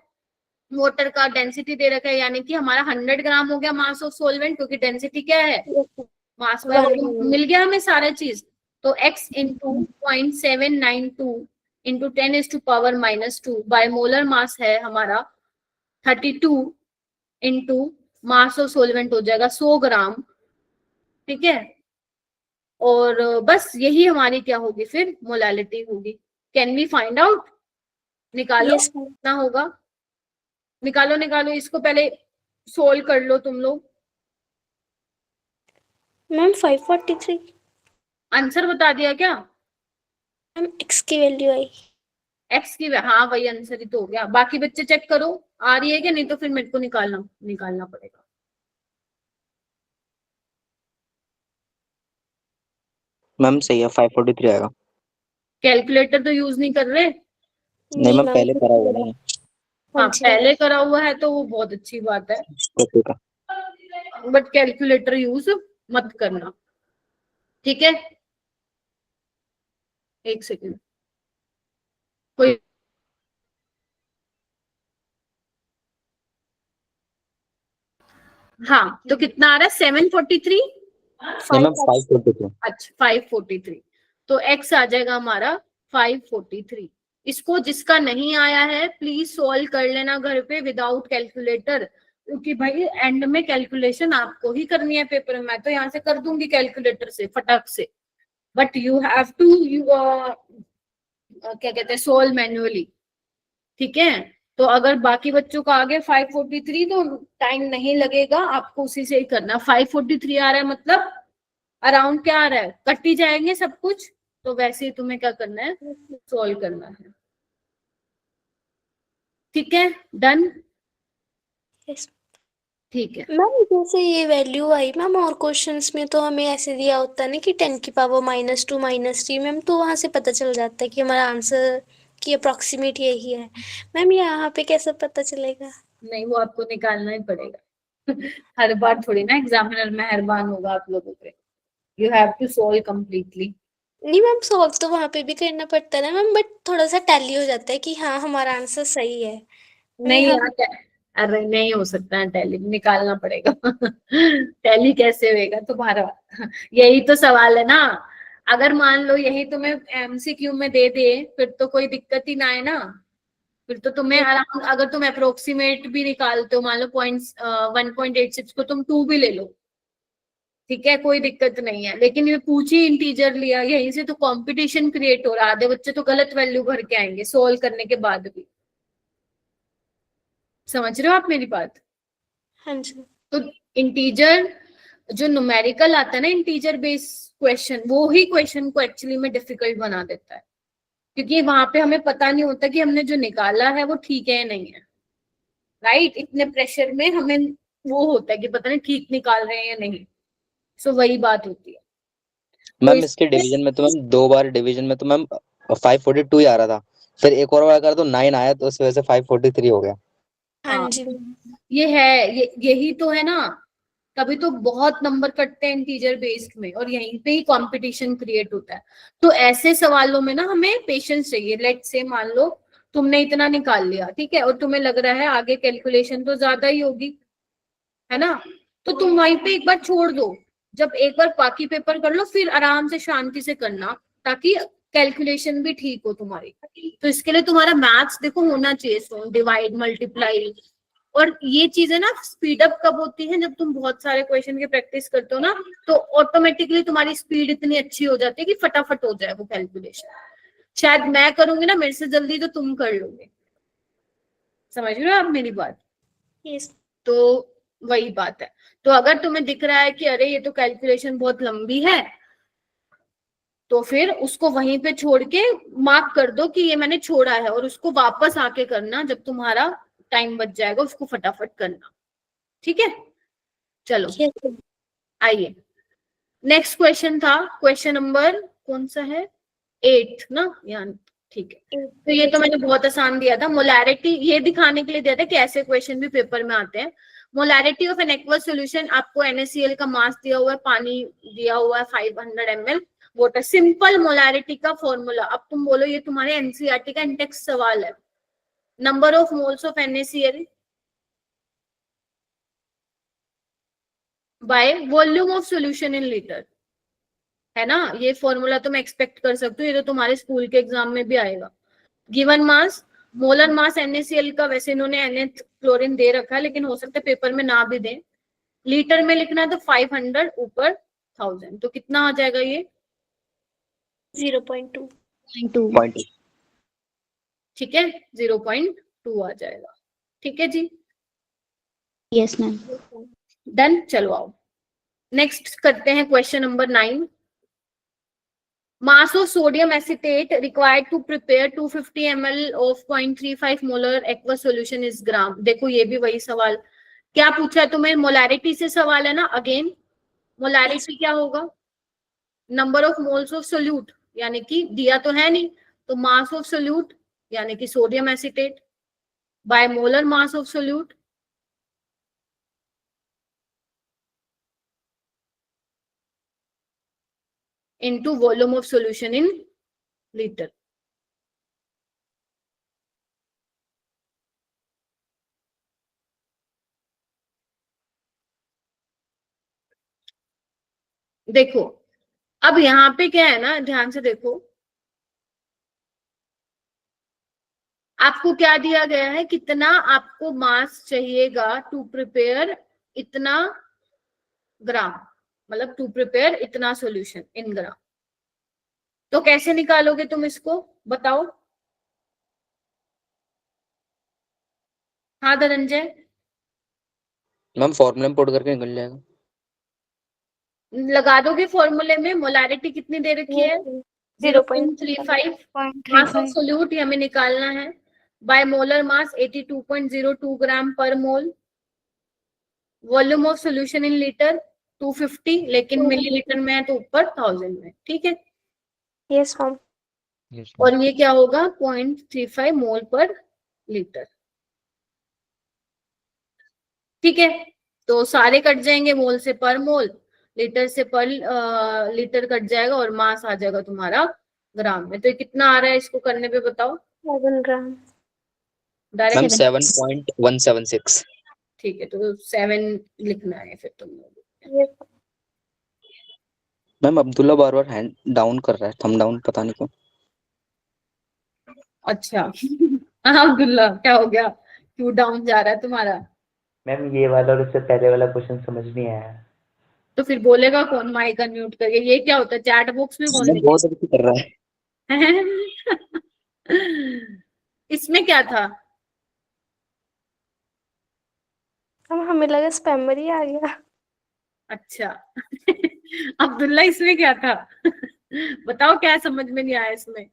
वाटर का डेंसिटी दे रखा है, यानी कि हमारा 100 ग्राम हो गया मास ऑफ सॉल्वेंट, क्योंकि डेंसिटी क्या है, मास बाय वॉल्यूम, मिल गया हमें सारा चीज। तो x into 0.792 into 10⁻⁻2 by molar mass है हमारा 32 इंटू मास ऑफ सॉल्वेंट हो जाएगा 100 ग्राम, ठीक है। और बस यही हमारी क्या होगी फिर, मोलालिटी होगी। कैन वी फाइंड आउट, निकालो Yes, ma'am. कितना होगा, निकालो निकालो, इसको पहले सोल्व कर लो तुम लोग। मैम 543। आंसर बता दिया क्या, मैम x की वैल्यू आई। एक्स की, हाँ वही आंसर ही तो हो गया। बाकी बच्चे चेक करो आ रही है क्या, नहीं तो फिर मेरे को निकालना पड़ेगा। मैम सही है, 543 आएगा। कैलकुलेटर तो यूज नहीं कर रहे, नहीं मैम, पहले करा हुआ है। हाँ पहले करा हुआ है तो वो बहुत अच्छी बात है, बट कैलकुलेटर यूज मत करना, ठीक है। एक सेकेंड, कोई हाँ, तो कितना आ रहा है 743, नहीं मैम 543। अच्छा 543, तो x आ जाएगा हमारा 543। इसको जिसका नहीं आया है प्लीज सॉल्व कर लेना घर पे विदाउट कैलकुलेटर, क्योंकि भाई एंड में कैलकुलेशन आपको ही करनी है पेपर में, मैं तो यहाँ से कर दूंगी कैलकुलेटर से फटाक से, बट यू हैव टू क्या कहते हैं सोल्व मैन्युअली, ठीक है। तो अगर बाकी बच्चों का आगे 543 तो टाइम नहीं लगेगा, आपको उसी से ही करना। 543 आ रहा है मतलब अराउंड क्या आ रहा है, कट ही जाएंगे सब कुछ, तो वैसे ही तुम्हें क्या करना है, सोल्व करना है, ठीक है। Done, Yes. ठीक है। मैम जैसे ये वैल्यू आई मैम, और क्वेश्चंस में तो हमें ऐसे दिया होता है ना कि 10 की पावर -2 -3 मैम, तो वहां से पता चल जाता है कि हमारा आंसर की अप्रोक्सीमेट यही है। मैम यहाँ पे कैसे पता चलेगा? नहीं वो आपको निकालना ही पड़ेगा हर बार थोड़ी ना एग्जामिनर मेहरबान होगा आप लोगों पे, you have to solve completely. नहीं मैम, सॉल्व तो वहां पे भी करना पड़ता है ना मैम, बट थोड़ा सा टैली हो जाता है कि हाँ हमारा आंसर सही है। नहीं यार, अरे नहीं हो सकता है, टैली निकालना पड़ेगा टैली कैसे होएगा तुम्हारा यही तो सवाल है ना। अगर मान लो यही तुम्हें एमसीक्यू में दे दे फिर तो कोई दिक्कत ही ना है ना, फिर तो तुम्हें अराउंड, अगर तुम अप्रोक्सीमेट भी निकालते हो, मान लो 1.86 को तुम 2 भी ले लो, ठीक है कोई दिक्कत नहीं है, लेकिन ये पूछी इंटीजर लिया यहीं से, तो कंपटीशन क्रिएट हो रहा है, आधे बच्चे तो गलत वैल्यू भर के आएंगे सोल्व करने के बाद भी, समझ रहे हो आप मेरी बात। हाँ जी। तो इंटीजर जो न्यूमेरिकल आता है ना, इंटीजर बेस्ड क्वेश्चन, वो ही क्वेश्चन को एक्चुअली में डिफिकल्ट बना देता है, क्योंकि वहां पे हमें पता नहीं होता कि हमने जो निकाला है वो ठीक है या नहीं है, राइट। इतने प्रेशर में हमें वो होता है कि पता नहीं ठीक निकाल रहे हैं या नहीं, सो वही बात होती है। मैम इसके डिवीजन में तो मैम 2 बार डिवीजन में तो मैम 542 ही आ रहा था, फिर एक और बार करा तो 9 आया, तो उस वजह से 543 हो गया। हाँ जी। ये है, यही तो है ना, तभी तो बहुत नंबर कटते हैं इंटीजर बेस्ड में, और यहीं पे ही कंपटीशन क्रिएट होता है। तो ऐसे सवालों में ना हमें पेशेंस चाहिए। लेट्स से मान लो तुमने इतना निकाल लिया, ठीक है, और तुम्हें लग रहा है आगे कैलकुलेशन तो ज्यादा ही होगी, है ना, तो तुम वहीं पे एक बार छोड़ दो, जब एक बार बाकी पेपर कर लो फिर आराम से शांति से करना, ताकि कैलकुलेशन भी ठीक हो तुम्हारी। तो इसके लिए तुम्हारा मैथ्स देखो होना चाहिए, डिवाइड मल्टीप्लाई और ये चीजें ना स्पीड अप कब होती है, जब तुम बहुत सारे क्वेश्चन की प्रैक्टिस करते हो ना, तो ऑटोमेटिकली तुम्हारी स्पीड इतनी अच्छी हो जाती है कि फटाफट हो जाए वो कैलकुलेशन। शायद मैं करूंगी ना मेरे से जल्दी, तो तुम कर लोगे। समझ रहे हो आप मेरी बात? यस। तो वही बात है। तो अगर तुम्हें दिख रहा है कि अरे ये तो कैलकुलेशन बहुत लंबी है, तो फिर उसको वहीं पे छोड़ के मार्क कर दो कि ये मैंने छोड़ा है, और उसको वापस आके करना जब तुम्हारा टाइम बच जाएगा, उसको फटाफट करना। ठीक है, चलो यस। आइए। नेक्स्ट क्वेश्चन था, क्वेश्चन नंबर कौन सा है, 8 ना यार, ठीक है। तो ये तो मैंने बहुत आसान दिया था, मोलैरिटी ये दिखाने के लिए दिया था कि ऐसे क्वेश्चन भी पेपर में आते हैं। Molarity of an aqueous solution, आपको NaCl का मास दिया हुआ है, पानी दिया हुआ है 500 ml वाटर, सिंपल मोलैरिटी का फॉर्मूला। अब तुम बोलो ये तुम्हारे NCERT का इंडेक्स सवाल है। Number of moles of NaCl by volume of solution in litre, है ना। ये फॉर्मूला तुम एक्सपेक्ट कर सकते हो, ये तो तुम्हारे स्कूल के एग्जाम में भी आएगा। Given mass, molar mass NaCl का, वैसे इन्होंने Nth क्लोरीन दे रखा है, लेकिन हो सकता है पेपर में ना भी दें। लीटर में लिखना है तो 500 ऊपर 1000, तो कितना आ जाएगा ये 0.2। 2. ठीक है, 0.2 आ जाएगा। ठीक है जी, यस मैम। डन। चलो आओ नेक्स्ट करते हैं question number 9। Mass of sodium acetate required to prepare 250 ml of 0.35 molar aqueous solution is gram। देखो ये भी वही सवाल, क्या पूछा है तुम्हें, मोलैरिटी से सवाल है ना। अगेन मोलैरिटी क्या होगा, number of moles of solute, यानी कि दिया तो है नहीं, तो मास ऑफ सोल्यूट यानी कि sodium acetate by molar mass of solute into volume of solution in liter। देखो अब यहाँ पे क्या है ना, ध्यान से देखो, आपको क्या दिया गया है, कितना आपको मास चाहिएगा टू प्रिपेयर इतना ग्राम, मतलब टू प्रिपेयर इतना सॉल्यूशन इन ग्राम। तो कैसे निकालोगे तुम इसको, बताओ। हाँ धनंजय, मैम फॉर्मूला में पुट करके निकल जाएगा। लगा दोगे फॉर्मूले में। मोलैरिटी कितनी दे रखी है, 0.35 मास ऑफ सोल्यूट, ये हमें निकालना है। By molar mass 82.02 gram per mole. Volume of solution in litre 250, लेकिन मिलीलीटर में है तो ऊपर 1000 में। ठीक है, यस मैम। Yes, और ये क्या होगा 0.35 मोल पर लीटर। ठीक है, तो सारे कट जाएंगे, मोल से पर मोल, लीटर से पर लीटर कट जाएगा, और मास आ जाएगा तुम्हारा ग्राम में। तो ये कितना आ रहा है इसको करने पे बताओ 7 ग्राम। Ma'am direct. 7.176। ठीक है, तो 7 लिखना है फिर तुम लोग। यस। मैम अब्दुल्ला बार बार हैंड डाउन कर रहा है, थंब डाउन, पता नहीं क्यों। अच्छा हाँ अब्दुल्ला, क्या हो गया, क्यों डाउन जा रहा है तुम्हारा? मैम ये वाला और उससे पहले वाला क्वेश्चन समझ नहीं आया। तो फिर बोलेगा कौन माइक अनम्यूट करके? ये क्या होता है, चैट बॉक्स में मैम बहुत अच्छी कर रहा है। इसमें क्या था? अब हमें लगा स्पैमर ही आ गया। अच्छा अब्दुल्ला इसमें क्या था? बताओ क्या समझ में नहीं आया इसमें?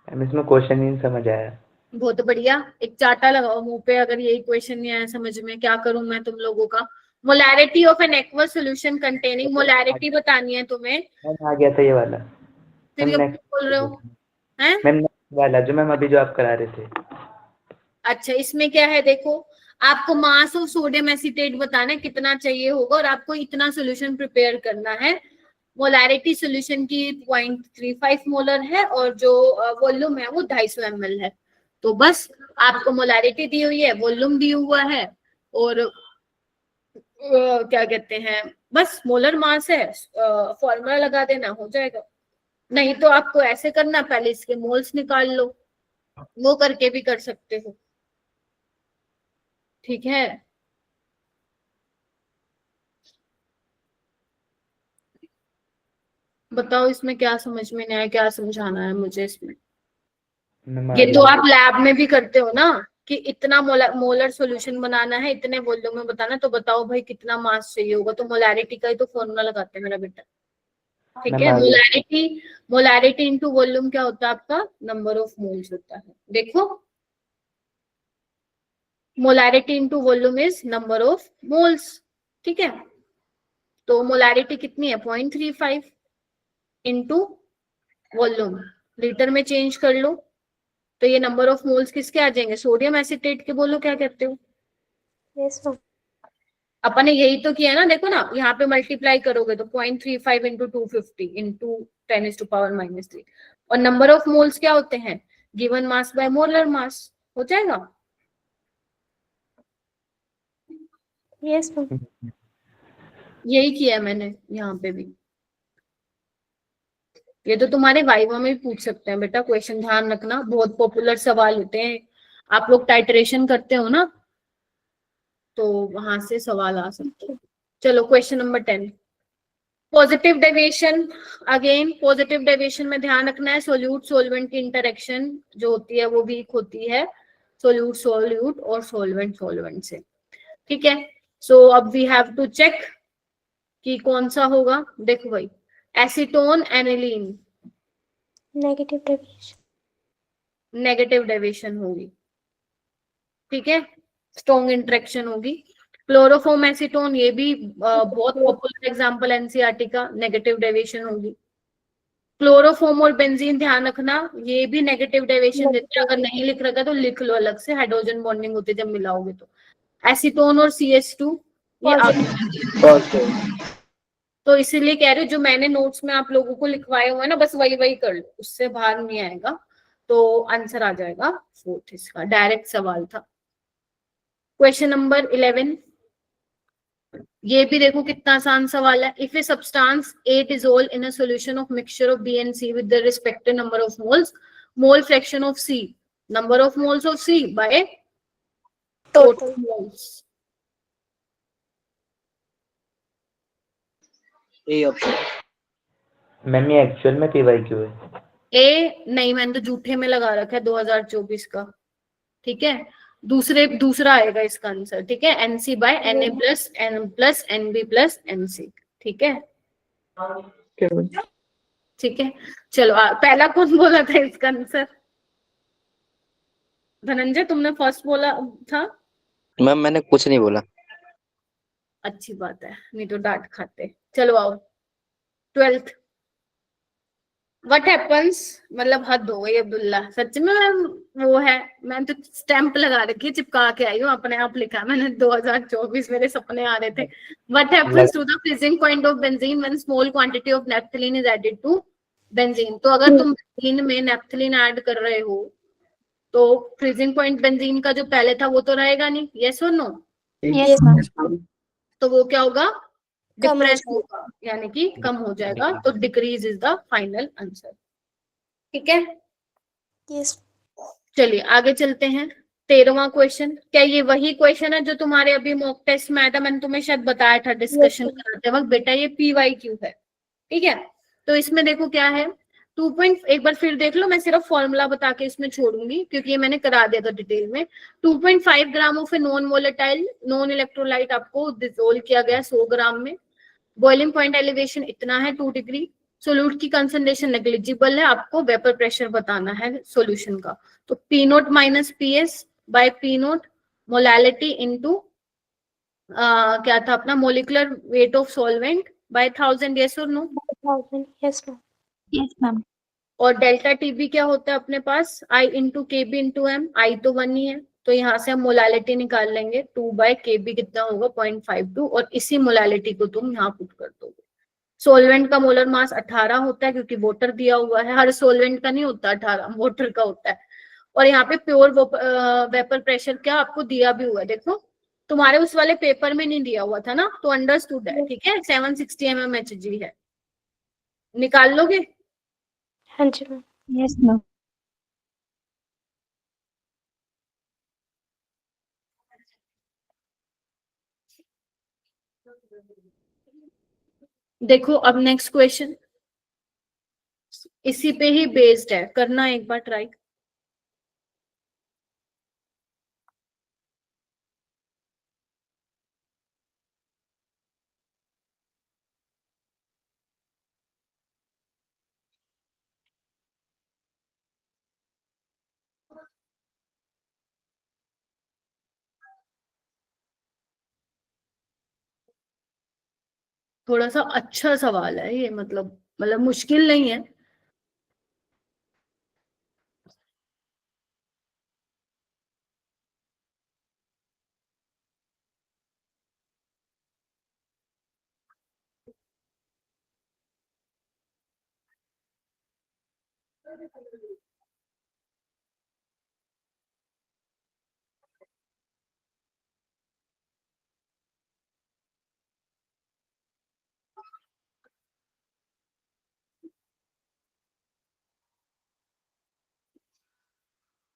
मैम इसमें क्वेश्चन ही नहीं समझ आया। बहुत बढ़िया, एक चाटा लगाओ मुंह पे अगर यही क्वेश्चन नहीं आया समझ में। क्या करूं मैं तुम लोगों का? Molarity of an aqueous solution containing, molarity बतानी है तुम्हें। मैम आ गया था ये वाला। फिर मैम ये नेक्स्ट बोल रहे हो हैं? मैम नेक्स्ट वाला जो मैम अभी जो आप करा रहे थे। अच्छा, इसमें क्या है देखो, आपको मास ऑफ सोडियम एसिटेट बताना है कितना चाहिए होगा, और आपको इतना सॉल्यूशन प्रिपेयर करना है। मोलैरिटी सॉल्यूशन की 0.35 मोलर है, और जो वॉल्यूम है वो 250 ml है। तो बस आपको मोलैरिटी दी हुई है, वॉल्यूम दी हुआ है, और क्या कहते हैं, बस मोलर मास है, फॉर्मूला लगा देना हो जाएगा। नहीं तो आपको ऐसे करना, पहले इसके मोल्स निकाल लो, वो करके भी कर सकते हो। ठीक है, बताओ इसमें क्या समझ में नहीं आया, क्या समझाना है मुझे इसमें। मैम ये तो आगे आप लैब में भी करते हो ना कि इतना मोलर सॉल्यूशन बनाना है, इतने वॉल्यूम में बताना, तो बताओ भाई कितना मास चाहिए होगा, तो मोलैरिटी का ही तो फॉर्मूला लगाते हैं मेरा बेटा। ठीक मैम है, आगे मोलैरिटी इनटू वॉल्यूम क्या होता है आपका, नंबर ऑफ मोल्स होता है। देखो, molarity into volume is number of moles. ठीक है, तो मोलैरिटी कितनी है, 0.35 इंटू वॉल्यूम, लीटर में चेंज कर लो, तो ये नंबर ऑफ मोल्स किसके आ जाएंगे, सोडियम एसीटेट के। बोलो क्या कहते हो। Yes ma'am. अपन ने यही तो किया ना, देखो ना, यहाँ पे मल्टीप्लाई करोगे तो 0.35 इंटू 250 इंटू 10⁻⁻3, और नंबर ऑफ मोल्स क्या होते हैं, given mass by molar mass, हो जाएगा। Yes ma'am. यही किया मैंने यहाँ पे भी। ये तो तुम्हारे वाइवा में भी पूछ सकते हैं बेटा क्वेश्चन, ध्यान रखना, बहुत पॉपुलर सवाल होते हैं। आप लोग टाइट्रेशन करते हो ना, तो वहां से सवाल आ सकते हैं। चलो question number 10, positive deviation. Again positive deviation में ध्यान रखना है, सोल्यूट सोलवेंट की इंटरेक्शन जो होती है वो वीक होती है सोल्यूट सोल्यूट और सोलवेंट सोलवेंट से। ठीक है, सो अब वी हैव टू चेक कि कौन सा होगा। देखो भाई, acetone aniline, negative deviation. Negative deviation होगी। ठीक है, स्ट्रॉन्ग इंटरेक्शन होगी। क्लोरोफॉर्म एसीटोन, ये भी बहुत पॉपुलर एग्जांपल एनसीईआरटी का, नेगेटिव डेविएशन होगी। क्लोरोफॉर्म और बेंजीन ध्यान रखना, ये भी नेगेटिव डेविएशन देते हैं, अगर नहीं लिख रखा तो लिख लो अलग से, हाइड्रोजन बॉन्डिंग होती है जब मिलाओगे तो। एसीटोन और CH2 ये तो इसीलिए कह रही हूँ, जो मैंने नोट्स में आप लोगों को लिखवाए हुए हैं ना, बस वही वही कर लो, उससे बाहर नहीं आएगा, तो आंसर आ जाएगा 4th। इसका डायरेक्ट सवाल था। क्वेश्चन नंबर 11, ये भी देखो कितना आसान सवाल है। If a substance A dissolve in a solution of mixture of B and C with the respective number of moles, mole fraction of C, number of moles of C by total moles। A option. Ma'am ये actual में PYQ है। ए नहीं, मैंने तो झूठे में लगा रखा है 2024 का। ठीक है, दूसरा आएगा इसका आंसर। ठीक है, NC by Na plus N plus NB plus NC। ठीक है, ठीक है, चलो पहला कौन बोला था इसका आंसर, धनंजय तुमने फर्स्ट बोला था। मैम मैंने कुछ नहीं बोला। अच्छी बात है, नहीं तो डांट खाते। चलो आओ 12th, व्हाट हैपेंस, मतलब हद हो गई अब्दुल्ला, सच में मैम वो है, मैं तो स्टैंप लगा रखी है, चिपका के आई हूँ, अपने आप लिखा मैंने 2024, मेरे सपने आ रहे थे। What happens to the freezing point of benzene when small quantity of naphthalene is added to benzene. तो अगर तुम बेंजीन में नैप्थलीन ऐड कर रहे हो तो फ्रीजिंग पॉइंट बेंजीन का जो पहले था वो तो रहेगा नहीं, यस और नो। Yes ma'am. तो वो क्या होगा, कम हो डिप्रेस जाएगा। होगा, यानी कि कम हो जाएगा, तो decrease is the final answer. ठीक है, यस। चलिए आगे चलते हैं। 13वां क्वेश्चन, क्या ये वही क्वेश्चन है जो तुम्हारे अभी मॉक टेस्ट में आया था, मैंने तुम्हें शायद बताया था डिस्कशन कराते वक्त, बेटा ये PYQ है। ठीक है, तो इसमें देखो क्या है, 2 एक बार फिर देख लो, मैं सिर्फ फॉर्मूला बता के इसमें छोड़ूंगी क्योंकि ये मैंने करा दिया था डिटेल में। 2.5 gram of a non volatile non electrolyte आपको डिसोल्व किया गया 100 ग्राम में। बॉइलिंग पॉइंट एलिवेशन इतना है 2 डिग्री। सोल्यूट की कंसंट्रेशन नेग्लिजिबल है, आपको वेपर प्रेशर बताना है सॉल्यूशन का। तो P0 minus PS by P0 molality into क्या था अपना, molecular weight of solvent by 1000, yes और no. 1000। Yes ma'am. Yes ma'am. और डेल्टा TB क्या होता है अपने पास, I into KB into M, I तो 1 ही है, तो यहाँ से हम मोलैलिटी निकाल लेंगे, 2 बाय KB कितना होगा 0.52, और इसी मोलैलिटी को तुम यहाँ पुट कर दोगे। सोलवेंट का मोलर मास 18 होता है क्योंकि वाटर दिया हुआ है, हर सोलवेंट का नहीं होता 18, वाटर का होता है। और यहाँ पे प्योर वेपर प्रेशर क्या आपको दिया भी हुआ है, देखो तुम्हारे उस वाले पेपर में नहीं दिया हुआ था ना, तो अंडरस्टूड है। ठीक है, 760 mmHg है, निकाल लोगे। हाँ जी मैम। Yes ma'am. देखो अब नेक्स्ट क्वेश्चन इसी पे ही बेस्ड है, करना एक बार ट्राई। थोड़ा सा अच्छा सवाल है ये, मतलब मुश्किल नहीं है।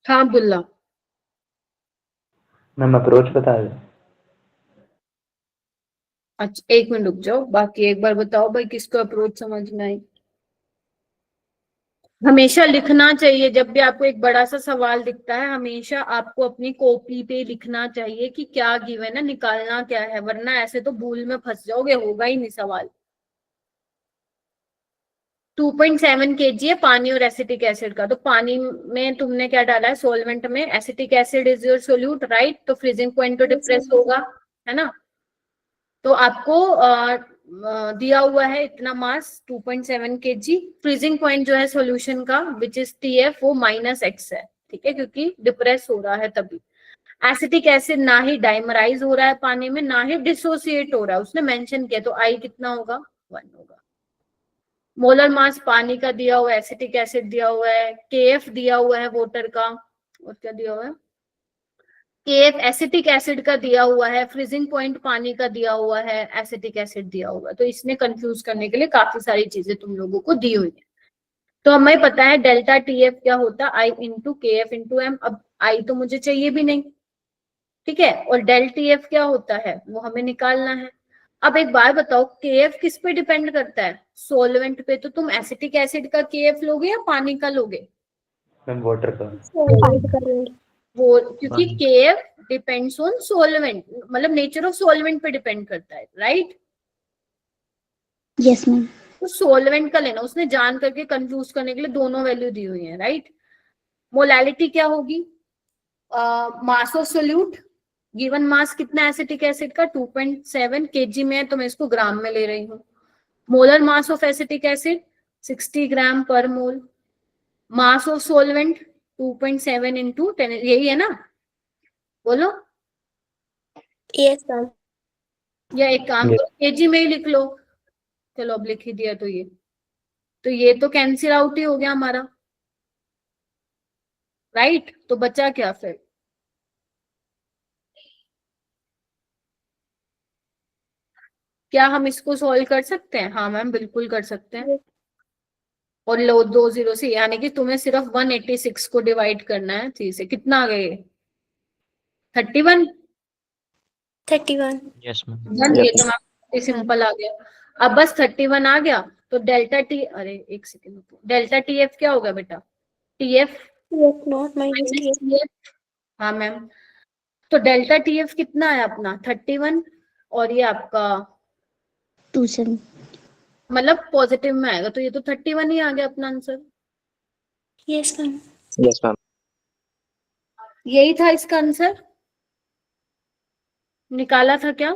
हाँ बुल्ला। मैम अप्रोच बता दें। अच्छा एक मिनट रुक जाओ, बाकी एक बार बताओ भाई किसको अप्रोच समझ में आई। हमेशा लिखना चाहिए, जब भी आपको एक बड़ा सा सवाल दिखता है हमेशा आपको अपनी कॉपी पे लिखना चाहिए कि क्या गिवन है, निकालना क्या है, वरना ऐसे तो भूल में फंस जाओगे, होगा ही नहीं सवाल। 2.7 kg है पानी और एसिटिक एसिड का, तो पानी में तुमने क्या डाला है, सॉल्वेंट में acetic acid is your solute, right, तो फ्रीजिंग पॉइंट तो डिप्रेस होगा, है ना। तो आपको दिया हुआ है इतना मास 2.7 kg, फ्रीजिंग पॉइंट जो है सॉल्यूशन का विच इज TF वो -X है, ठीक है, क्योंकि डिप्रेस हो रहा है तभी। एसिटिक एसिड ना ही डाइमराइज हो रहा है पानी में, ना ही डिसोसिएट हो रहा है, उसने मेंशन किया, तो I कितना होगा, 1 होगा। मोलर मास पानी का दिया हुआ है, एसिटिक एसिड दिया हुआ है, KF दिया हुआ है वाटर का, और क्या दिया हुआ है, KF एसिटिक एसिड का दिया हुआ है, फ्रीजिंग पॉइंट पानी का दिया हुआ है, एसिटिक एसिड दिया हुआ है, तो इसने कंफ्यूज करने के लिए काफी सारी चीजें तुम लोगों को दी हुई है। तो हमें पता है डेल्टा TF क्या होता है, I into KF into M। अब I तो मुझे चाहिए भी नहीं, ठीक है, और डेल TF क्या होता है वो हमें निकालना है। अब एक बार बताओ KF किस पे डिपेंड करता है, सॉल्वेंट पे, तो तुम एसिटिक एसिड का KF लोगे या पानी का लोगे, मैम वाटर का। वो क्योंकि KF डिपेंड्स ऑन सॉल्वेंट, मतलब नेचर ऑफ सॉल्वेंट पे डिपेंड करता है, राइट। Yes ma'am. तो सॉल्वेंट का लेना, उसने जान करके कंफ्यूज करने के लिए दोनों वैल्यू दी हुई है, राइट। मोलैलिटी क्या होगी, mass of solute, given mass कितना एसिटिक एसिड का 2.7 kg में है, तो मैं इसको ग्राम में ले रही हूँ। Molar mass of acetic acid 60 gram per mole, mass of solvent 2.7 into 10, यही है ना, बोलो। Yes ma'am. या एक काम करो केजी में ही लिख लो, चलो अब लिख ही दिया, तो ये तो कैंसिल आउट ही हो गया हमारा, राइट। तो बचा क्या फिर, क्या हम इसको सॉल्व कर सकते हैं, हाँ मैम बिल्कुल कर सकते हैं। और लो 2 0 से, यानी कि तुम्हें सिर्फ 186 को डिवाइड करना है 3 से, कितना आ गए 31। 31। Yes ma'am. ये तो मैम सिंपल आ गया। अब बस 31 आ गया, तो डेल्टा टी, अरे एक सेकेंड, डेल्टा TF क्या होगा बेटा, TF नॉट माइनस TF, हाँ मैम। तो डेल्टा TF कितना है अपना 31, और ये आपका 27। मतलब पॉजिटिव में आएगा, तो ये तो 31 ही आ गया अपना answer. Yes ma'am. Yes ma'am. यही था इसका आंसर, निकाला था क्या।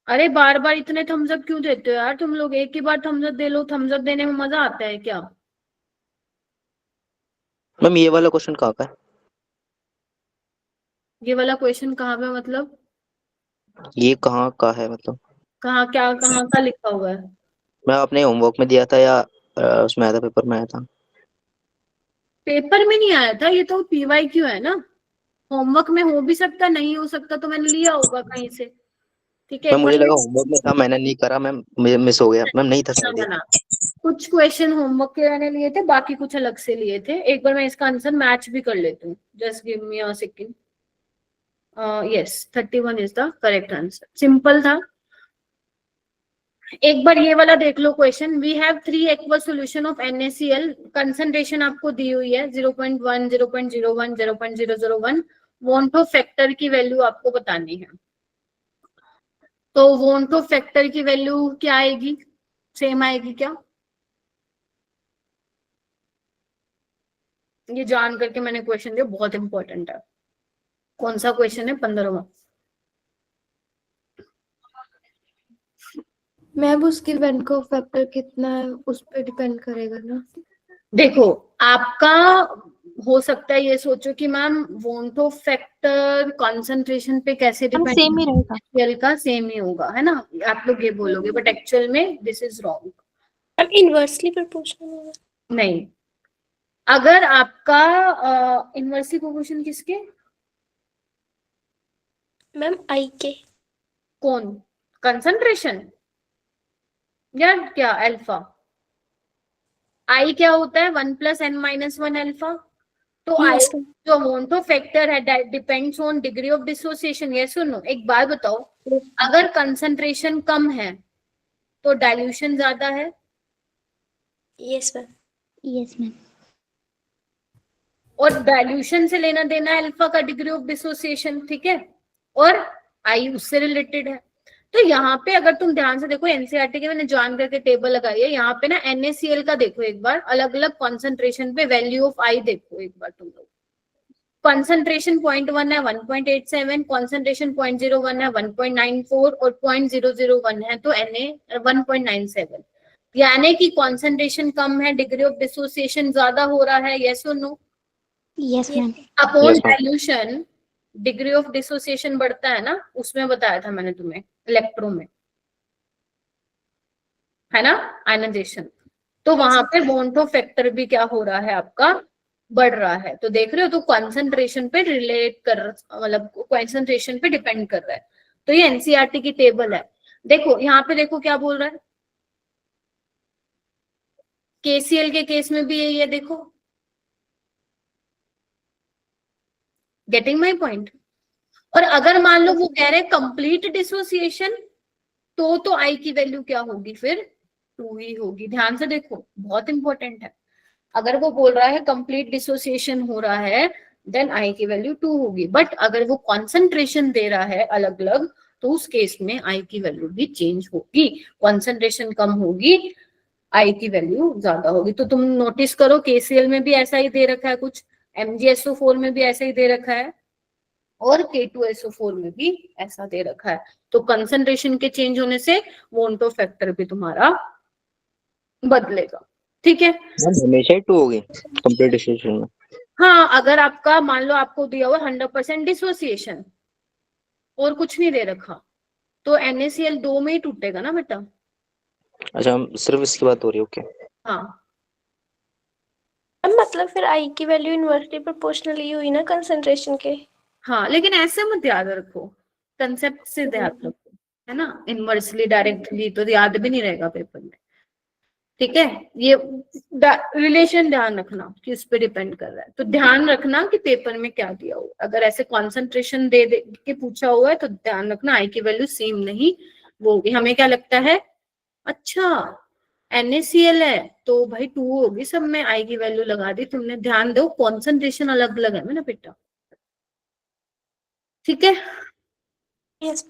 अरे बार बार इतने थम्स अप क्यों देते हो यार तुम लोग, एक ही बार थम्स अप दे लो, थम्स अप देने में मजा आता है क्या। मैम ये वाला क्वेश्चन कहाँ का है? ये वाला क्वेश्चन कहाँ पे, मतलब ये कहाँ का है मतलब? कहाँ, क्या कहाँ का लिखा हुआ है। मैं अपने होमवर्क में दिया था या उसमें आया था, पेपर में आया था? पेपर में नहीं आया था, ये तो PYQ है ना, होमवर्क में हो भी सकता नहीं हो सकता, तो मैंने लिया होगा कहीं से, ठीक है। मैम एक मुझे बार लगा होमवर्क में था, मैंने नहीं करा मैम, मुझे मिस हो गया मैम, नहीं था शायद ये। ना, कुछ क्वेश्चन होमवर्क के मैंने लिए थे, बाकी कुछ अलग से लिए थे। एक बार मैं इसका आंसर मैच भी कर लेती हूँ, just give me a second. Yes 31 is the correct answer, simple था। एक बार ये वाला देख लो question, we have 3 aqueous solution of NaCl, concentration आपको दी हुई है 0.1, 0.01, 0.001, वोंटो फैक्टर की वैल्यू आपको बतानी है। तो वोंटो फैक्टर की वैल्यू क्या आएगी, सेम आएगी क्या? ये जान करके मैंने क्वेश्चन दिया, बहुत इंपॉर्टेंट है। कौन सा क्वेश्चन है? 15वां। मैम उसकी वेंको फैक्टर कितना है उस पर डिपेंड करेगा ना। देखो आपका हो सकता है ये सोचो कि मैम वोंटो फैक्टर कंसंट्रेशन पे कैसे डिपेंड, सेम ही रहेगा। एक्चुअल का सेम ही होगा, है ना, आप लोग ये बोलोगे, बट एक्चुअल में दिस इज रॉन्ग। अब इनवर्सली प्रोपोर्शनल होगा। नहीं, अगर आपका इनवर्सली प्रोपोर्शन किसके? मैम आई के। कौन? कंसंट्रेशन या क्या? अल्फा। आई क्या होता है? 1 + n-1 अल्फा। तो आई Yes, जो वोंटो फैक्टर है that depends on degree of dissociation. ये सुनो, एक बात बताओ, अगर कंसंट्रेशन कम है तो डाइल्यूशन ज्यादा है? Yes ma'am. Yes ma'am. और डाइल्यूशन से लेना देना है अल्फा का डिग्री ऑफ डिसोसिएशन, ठीक है, और आई उससे रिलेटेड है। तो यहाँ पे अगर तुम ध्यान से देखो, एनसीईआरटी के मैंने जान करके टेबल लगाई है, यहाँ पे ना NaCl का देखो एक बार, अलग अलग कॉन्सेंट्रेशन पे वैल्यू ऑफ आई देखो एक बार तुम लोग। कॉन्सेंट्रेशन 0.1 है 1.87, कॉन्सेंट्रेशन 0.01 है 1.94 और 0.001 है तो Na 1.97, यानी कि कॉन्सेंट्रेशन कम है, डिग्री ऑफ डिसोसिएशन ज्यादा हो रहा है, यस और no? Yes ma'am. Upon Yes, ma'am. Dilution degree of dissociation बढ़ता है ना, उसमें बताया था मैंने तुम्हें इलेक्ट्रो में, है ना, आयनाइजेशन। तो वहां पे वोंटो फैक्टर भी क्या हो रहा है आपका? बढ़ रहा है। तो देख रहे हो, तो कंसंट्रेशन पे रिलेट कर, मतलब कंसंट्रेशन पे डिपेंड कर रहा है। तो ये एनसीईआरटी की टेबल है। देखो यहाँ पे देखो क्या बोल रहा है, केसीएल के केस में भी यही है, देखो, गेटिंग माई पॉइंट। और अगर मान लो वो कह रहे हैं कंप्लीट डिसोसिएशन, तो आई की वैल्यू क्या होगी फिर? 2 ही होगी। ध्यान से देखो, बहुत इंपॉर्टेंट है। अगर वो बोल रहा है कंप्लीट डिसोसिएशन हो रहा है देन आई की वैल्यू 2 होगी, बट अगर वो कॉन्सेंट्रेशन दे रहा है अलग अलग तो उस केस में आई की वैल्यू भी चेंज होगी। कॉन्सेंट्रेशन कम होगी, आई की वैल्यू ज्यादा होगी। तो तुम नोटिस करो केसीएल में भी ऐसा ही दे रखा है कुछ, MgSO4 में भी ऐसा ही दे रखा है और K2SO4 में भी ऐसा दे रखा है। तो कंसंट्रेशन के चेंज होने से वोंटो फैक्टर भी तुम्हारा बदलेगा, ठीक है। मैम हमेशा ही 2 होगी कंप्लीट डिसोसिएशन में? हाँ, अगर आपका मान लो आपको दिया हुआ 100% डिसोसिएशन और कुछ नहीं दे रखा तो NaCl 2 में ही टूटेगा ना बेटा। अच्छा, सिर्फ इसकी बात हो रही है, ओके। हाँ, मैम मतलब फिर आई की वैल्यू इनवर्सली प्रोपोर्शनली हुई ना कंसंट्रेशन के। हाँ, लेकिन ऐसे मत याद रखो, कंसेप्ट से याद रखो, है ना। इनवर्सली डायरेक्टली तो याद भी नहीं रहेगा पेपर में, ठीक है। ये रिलेशन ध्यान रखना कि उस पर डिपेंड कर रहा है। तो ध्यान रखना कि पेपर में क्या दिया हुआ, अगर ऐसे कॉन्सेंट्रेशन दे के पूछा हुआ है तो ध्यान रखना आई की वैल्यू सेम नहीं वो होगी। हमें क्या लगता है, अच्छा NaCl है तो भाई 2 होगी, सब में आई की वैल्यू लगा दी तुमने। ध्यान दो, कॉन्सेंट्रेशन अलग अलग है ना बेटा, ठीक है। यस।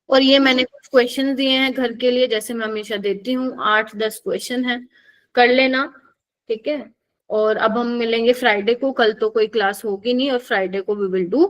और ये मैंने कुछ क्वेश्चन दिए हैं घर के लिए, जैसे मैं हमेशा देती हूँ, 8-10 क्वेश्चन है, कर लेना, ठीक है। और अब हम मिलेंगे फ्राइडे को, कल तो कोई क्लास होगी नहीं और फ्राइडे को वी विल डू